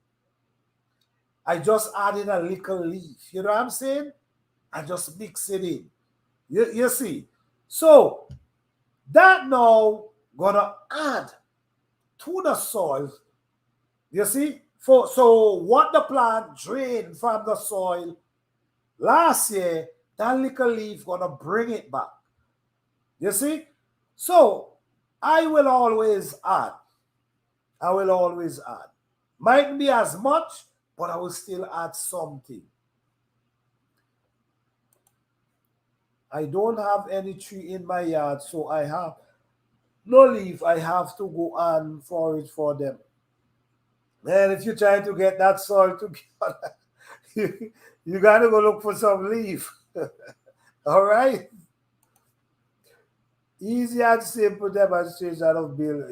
I just added a little leaf. You know what I'm saying? I just mix it in. You see? So that now gonna add to the soil. You see? So what the plant drained from the soil last year, that little leaf gonna bring it back. You see? So I will always add. I will always add. Might be as much, but I will still add something. I don't have any tree in my yard, so I have no leaf. I have to go and forage for them. Man, if you're trying to get that soil together, you gotta go look for some leaf. All right? Easy and simple demonstration of Bill.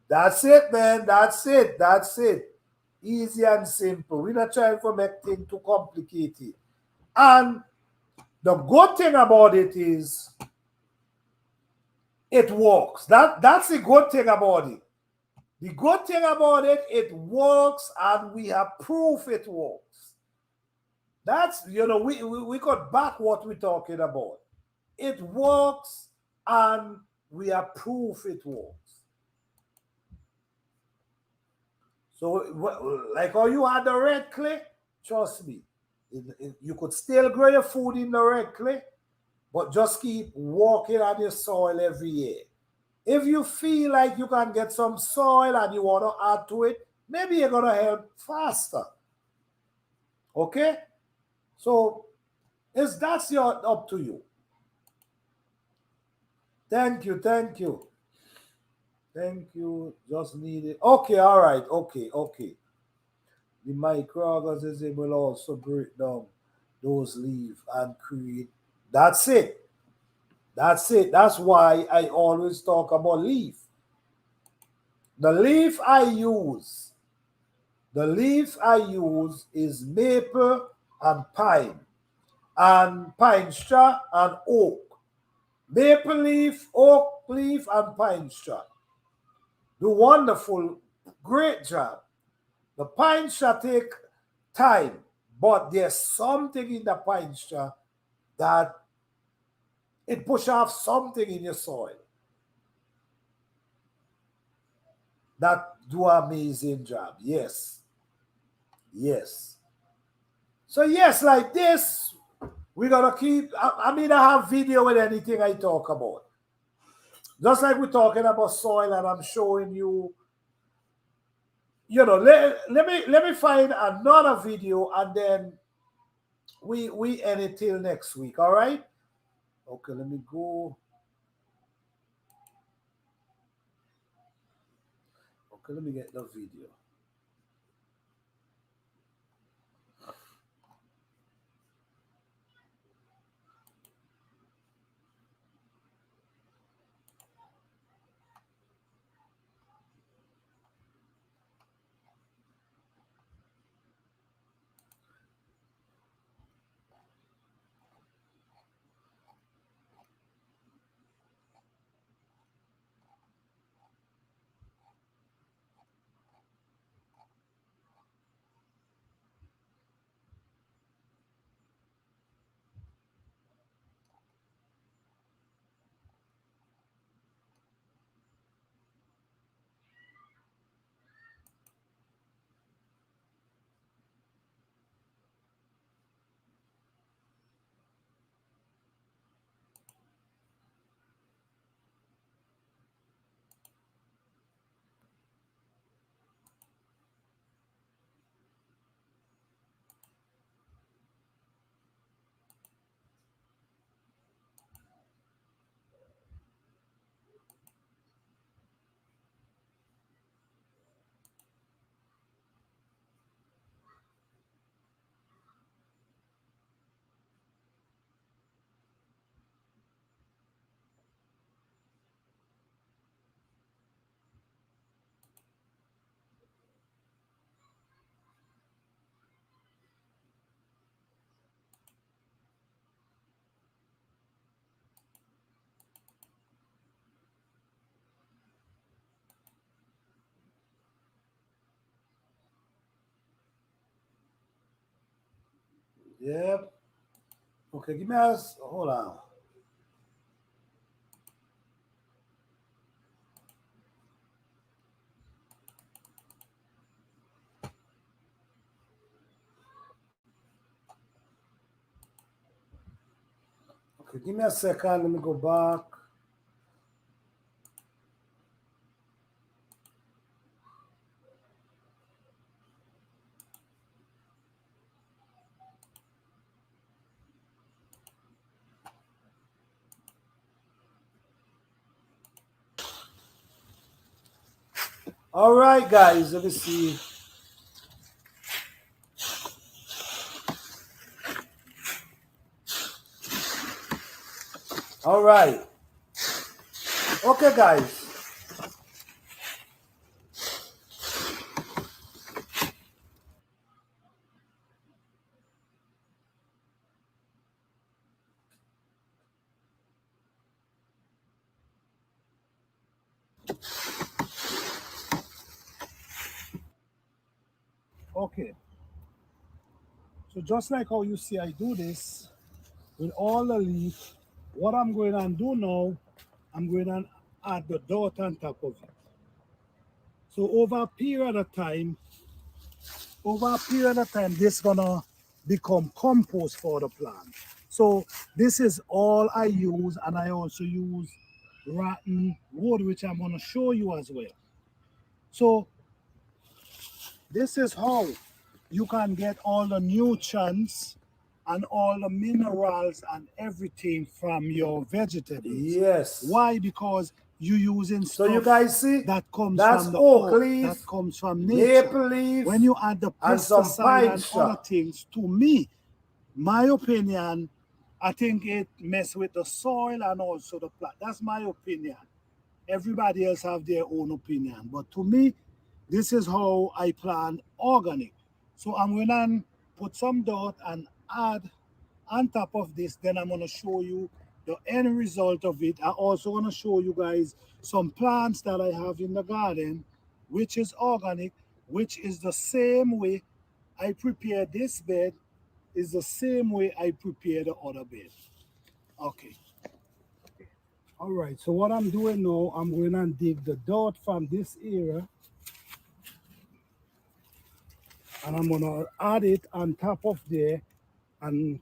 That's it, man. That's it. That's it. Easy and simple. We're not trying to make things too complicated. And the good thing about it is it works. That's the good thing about it. The good thing about it, it works, and we have proof it works. That's, we could back what we're talking about. It works, and we have proof it works. So, like how you had the red clay, trust me, you could still grow your food in the red clay, but just keep working on your soil every year. If you feel like you can get some soil and you want to add to it, maybe you're going to help faster. Okay? So, that's up to you. Thank you, thank you. Thank you. Just need it. Okay, all right. Okay, okay. The microorganism will also break down those leaves and create. That's it. That's it. That's why I always talk about leaf. The leaf I use, the leaf I use is maple and pine straw and oak. Maple leaf, oak leaf, and pine straw. Do wonderful, great job. The pine straw take time, but there's something in the pine straw that it push off something in your soil that do amazing job. Yes, yes. So yes, like this, we're gonna keep. I have video with anything I talk about. Just like we're talking about soil, and I'm showing you. Let me find another video, and then we end it till next week. All right. Okay, let me go. Okay, let me get the video. Yep. Okay, give me a hold on. Okay, give me a second. Let me go back. All right, guys. Let me see. All right. Okay, guys. Okay. So just like how you see I do this with all the leaf, what I'm going to do now, I'm going to add the dot on top of it. So over a period of time, this gonna become compost for the plant. So this is all I use, and I also use rotten wood, which I'm gonna show you as well. So this is how you can get all the nutrients and all the minerals and everything from your vegetables. Yes. Why? Because you using So you stuff guys see, that comes that's from the oak earth, leaf, that comes from nature. maple leaf, When you add the and some pesticide pine and other straw. things, to me, my opinion, I think it mess with the soil and also the plant. That's my opinion. Everybody else have their own opinion, but to me, this is how I plant organic. So I'm gonna put some dirt and add on top of this. Then I'm gonna show you the end result of it. I'm also gonna show you guys some plants that I have in the garden, which is organic, which is the same way I prepare this bed, is the same way I prepare the other bed. Okay. All right, so what I'm doing now, I'm going to dig the dirt from this area and I'm going to add it on top of there. And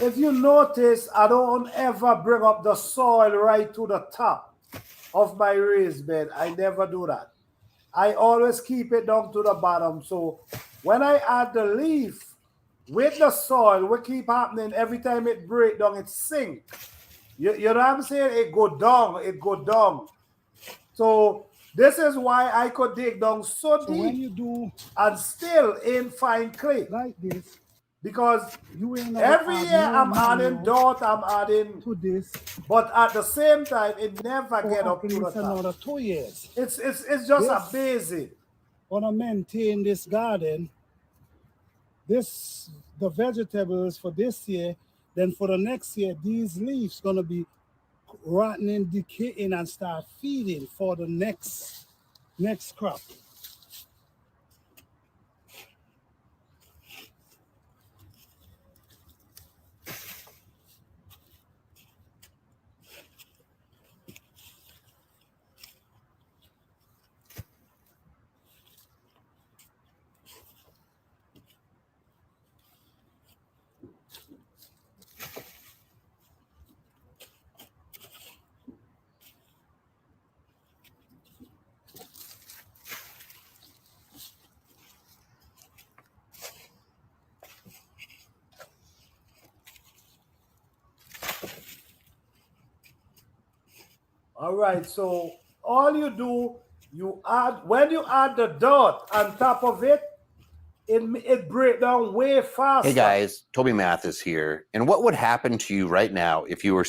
If you notice, I don't ever bring up the soil right to the top of my raised bed. I never do that. I always keep it down to the bottom. So when I add the leaf with the soil, what keep happening every time it break down, it sink. You know what I'm saying? It go down, it go down. So this is why I could dig down so so when deep you do and still in fine clay. like this, Because you ain't gonna every add year no I'm adding manure dirt, I'm adding, to this but at the same time, it never get for up at to the least top. another 2 years. It's just a This basic. gonna maintain this garden, this the vegetables for this year. Then for the next year, these leaves gonna be rotting, decaying, and start feeding for the next crop. All right, so all you do, when you add the dot on top of it, it breaks down way faster. Hey guys, Toby Mathis here. And what would happen to you right now if you were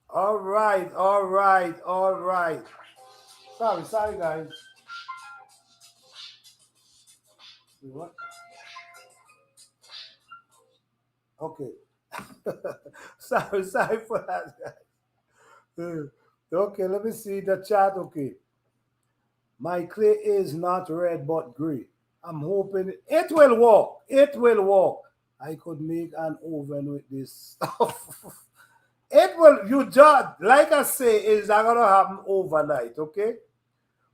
All right. Sorry, guys. What? Okay. sorry for that, guys. Okay, let me see the chat. Okay. My clay is not red but gray. I'm hoping it will work. It will work. I could make an oven with this stuff. It will, you just, like I say, it's not going to happen overnight, okay?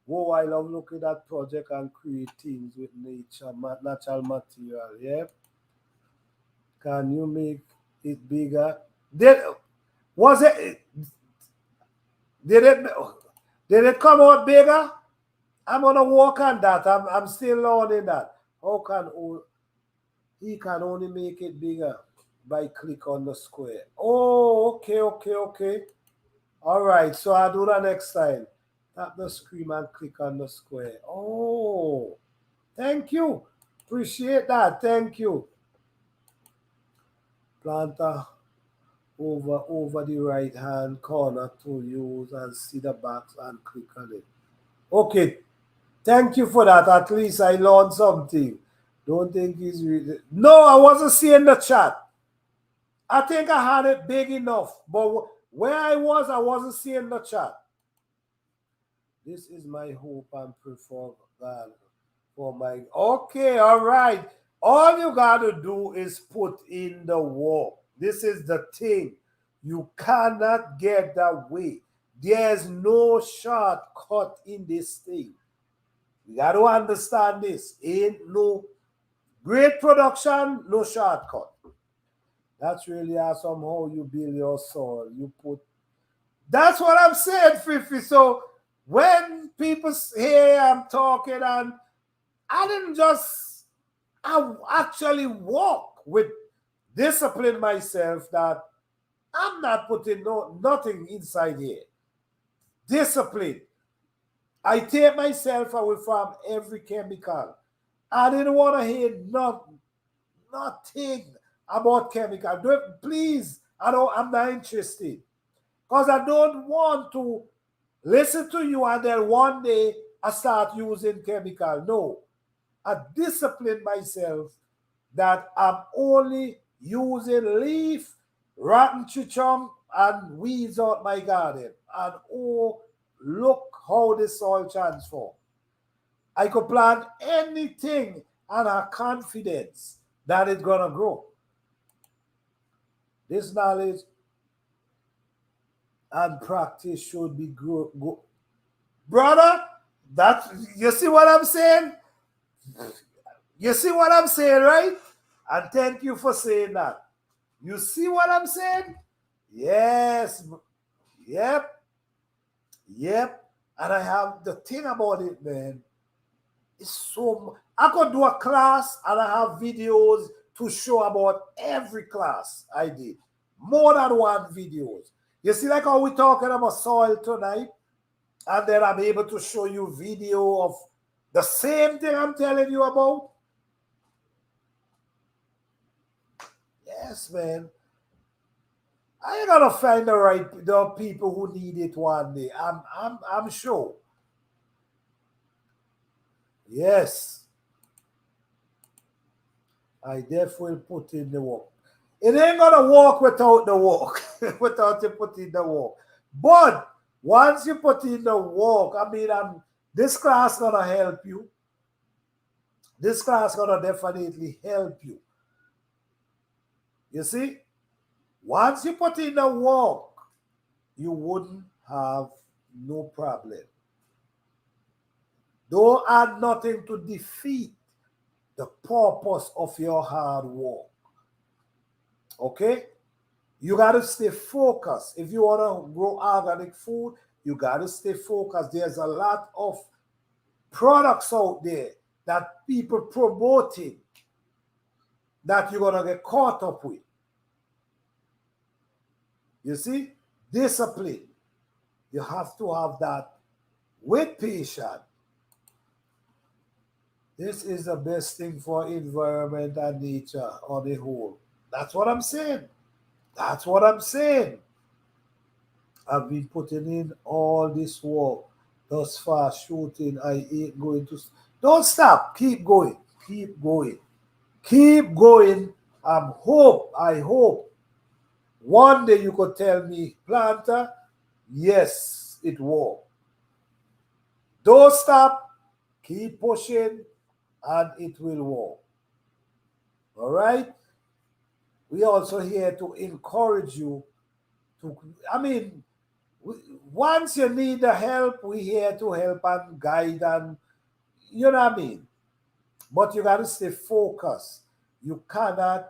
Whoa, I love looking at project and create things with natural material, yeah? Can you make it bigger? Was it, did it, did it come out bigger? I'm going to work on that. I'm still learning that. He can only make it bigger by click on the square. Oh, okay. All right, so I'll do that next time. Tap the screen and click on the square. Oh, thank you. Appreciate that. Thank you. Planter over the right hand corner to use and see the box and click on it. Okay, thank you for that. At least I learned something. Don't think he's really... No, I wasn't seeing the chat. I think I had it big enough, but where I wasn't seeing the chat. This is my hope and pray for God. For my... Okay, all right. All you got to do is put in the work. This is the thing. You cannot get that way. There's no shortcut in this thing. You got to understand this. Ain't no great production, no shortcut. That's really how somehow you build your soul. You put... That's what I'm saying, Fifi. So when people hear I'm talking, and I didn't just... I actually walk with discipline myself that I'm not putting nothing inside here. Discipline. I take myself away from every chemical. I didn't want to hear nothing about chemical. Please, I'm not interested. Because I don't want to listen to you and then one day I start using chemical. No. I discipline myself that I'm only using leaf, rotten chichum, and weeds out my garden. And oh, look how the soil transforms. I could plant anything and have confidence that it's going to grow. This knowledge and practice should be brother, you see what I'm saying? You see what I'm saying, right? And thank you for saying that. You see what I'm saying? Yes. Yep. And I have the thing about it, man. It's so... I could do a class and I have videos to show about every class I did. More than one videos. You see, like how we're talking about soil tonight, and then I'm able to show you video of the same thing I'm telling you about. Yes, man. I ain't gonna find the people who need it one day. I'm sure. Yes. I definitely put in the work. It ain't gonna work without the work, without you put in the work. But once you put in the work, I mean, this class gonna help you. This class gonna definitely help you. You see, once you put in the work, you wouldn't have no problem. Don't add nothing to defeat the purpose of your hard work. Okay? You got to stay focused. If you want to grow organic food, you got to stay focused. There's a lot of products out there that people promoting that you're going to get caught up with. You see? Discipline. You have to have that with patience. This is the best thing for environment and nature on the whole. That's what I'm saying. That's what I'm saying. I've been putting in all this work thus far, shooting. I ain't going to. Don't stop. Keep going. Keep going. Keep going. I hope one day you could tell me, planter, yes, it worked. Don't stop. Keep pushing, and it will work. All right? We also here to encourage you to, once you need the help, we're here to help and guide and, you know what I mean? But you got to stay focused. You cannot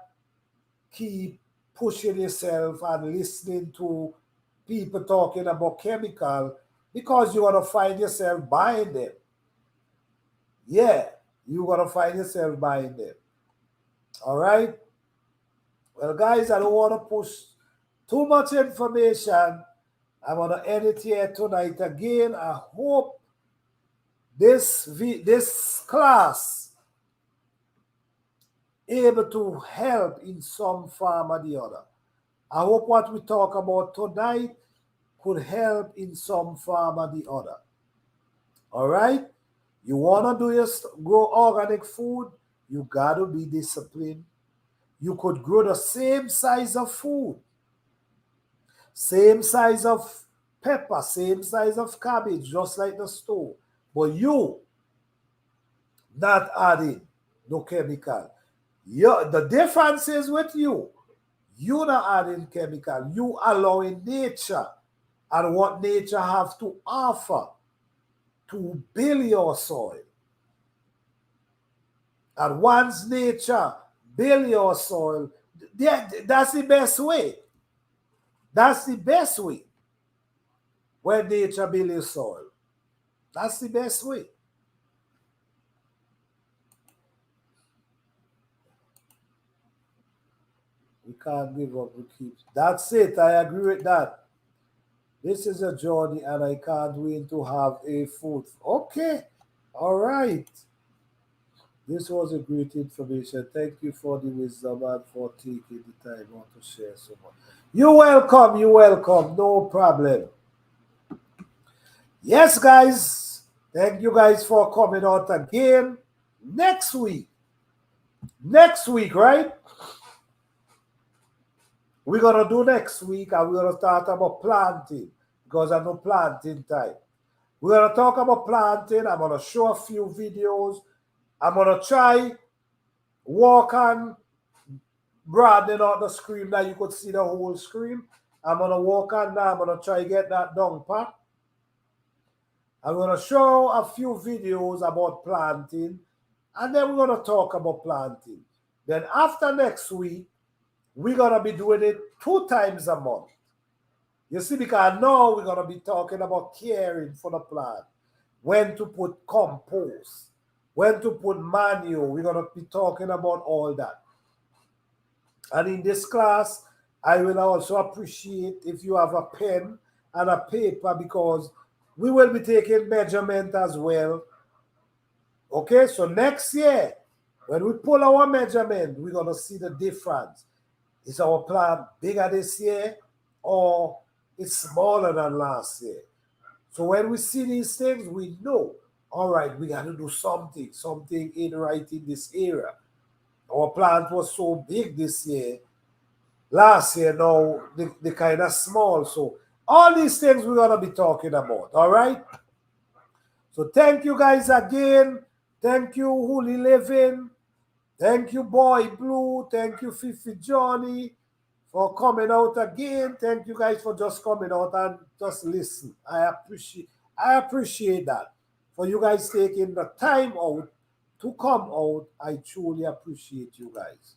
keep pushing yourself and listening to people talking about chemical because you're going to find yourself buying them. Yeah, you're going to find yourself buying them. All right? Well, guys, I don't want to push too much information. I'm going to end it here tonight again. I hope this class able to help in some form or the other. I hope what we talk about tonight could help in some form or the other. All right? You want to do your grow organic food, you got to be disciplined. You could grow the same size of food, same size of pepper, same size of cabbage, just like the store. But you not adding no chemical. The difference is with you. You not adding chemical. You allowing nature and what nature have to offer to build your soil. And once nature build your soil, that's the best way. That's the best way. When nature build your soil. That's the best way. We can't give up, we keep. That's it. I agree with that. This is a journey and I can't wait to have a food. Okay. All right. This was a great information. Thank you for the wisdom and for taking the time out to share so much. You're welcome. You're welcome. No problem. Yes, guys. Thank you guys for coming out again. Next week. Next week, right? We're going to do next week and we're going to start about planting because I know planting time. We're going to talk about planting. I'm going to show a few videos. I'm going to try walk on broadening out the screen that you could see the whole screen. I'm going to walk on that. I'm going to try get that down pat. I'm going to show a few videos about planting and then we're going to talk about planting. Then after next week, we're going to be doing it 2 times a month. You see, because now we're going to be talking about caring for the plant, when to put compost, when to put manure. We're going to be talking about all that. And in this class, I will also appreciate if you have a pen and a paper because we will be taking measurement as well. Okay, so next year, when we pull our measurement, we're going to see the difference. Is our plant bigger this year or it's smaller than last year? So when we see these things, we know, all right, we got to do something ain't right in this area. Our plant was so big this year. Last year, now, they kind of small. So all these things we're going to be talking about, all right? So thank you guys again. Thank you, Holy Living. Thank you, Boy Blue. Thank you, Fifi Johnny, for coming out again. Thank you guys for just coming out and just listen. I appreciate that. For you guys taking the time out to come out, I truly appreciate you guys.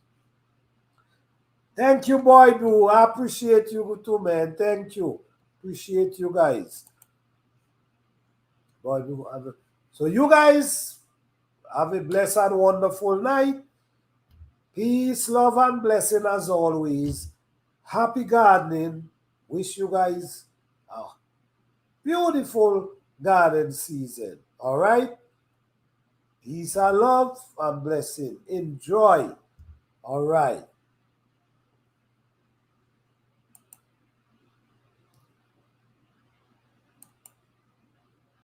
Thank you, Boy Blue. I appreciate you too, man. Thank you. Appreciate you guys. Boy Blue. So you guys have a blessed and wonderful night. Peace, love, and blessing as always. Happy gardening. Wish you guys a beautiful garden season. All right? Peace and love and blessing. Enjoy. All right.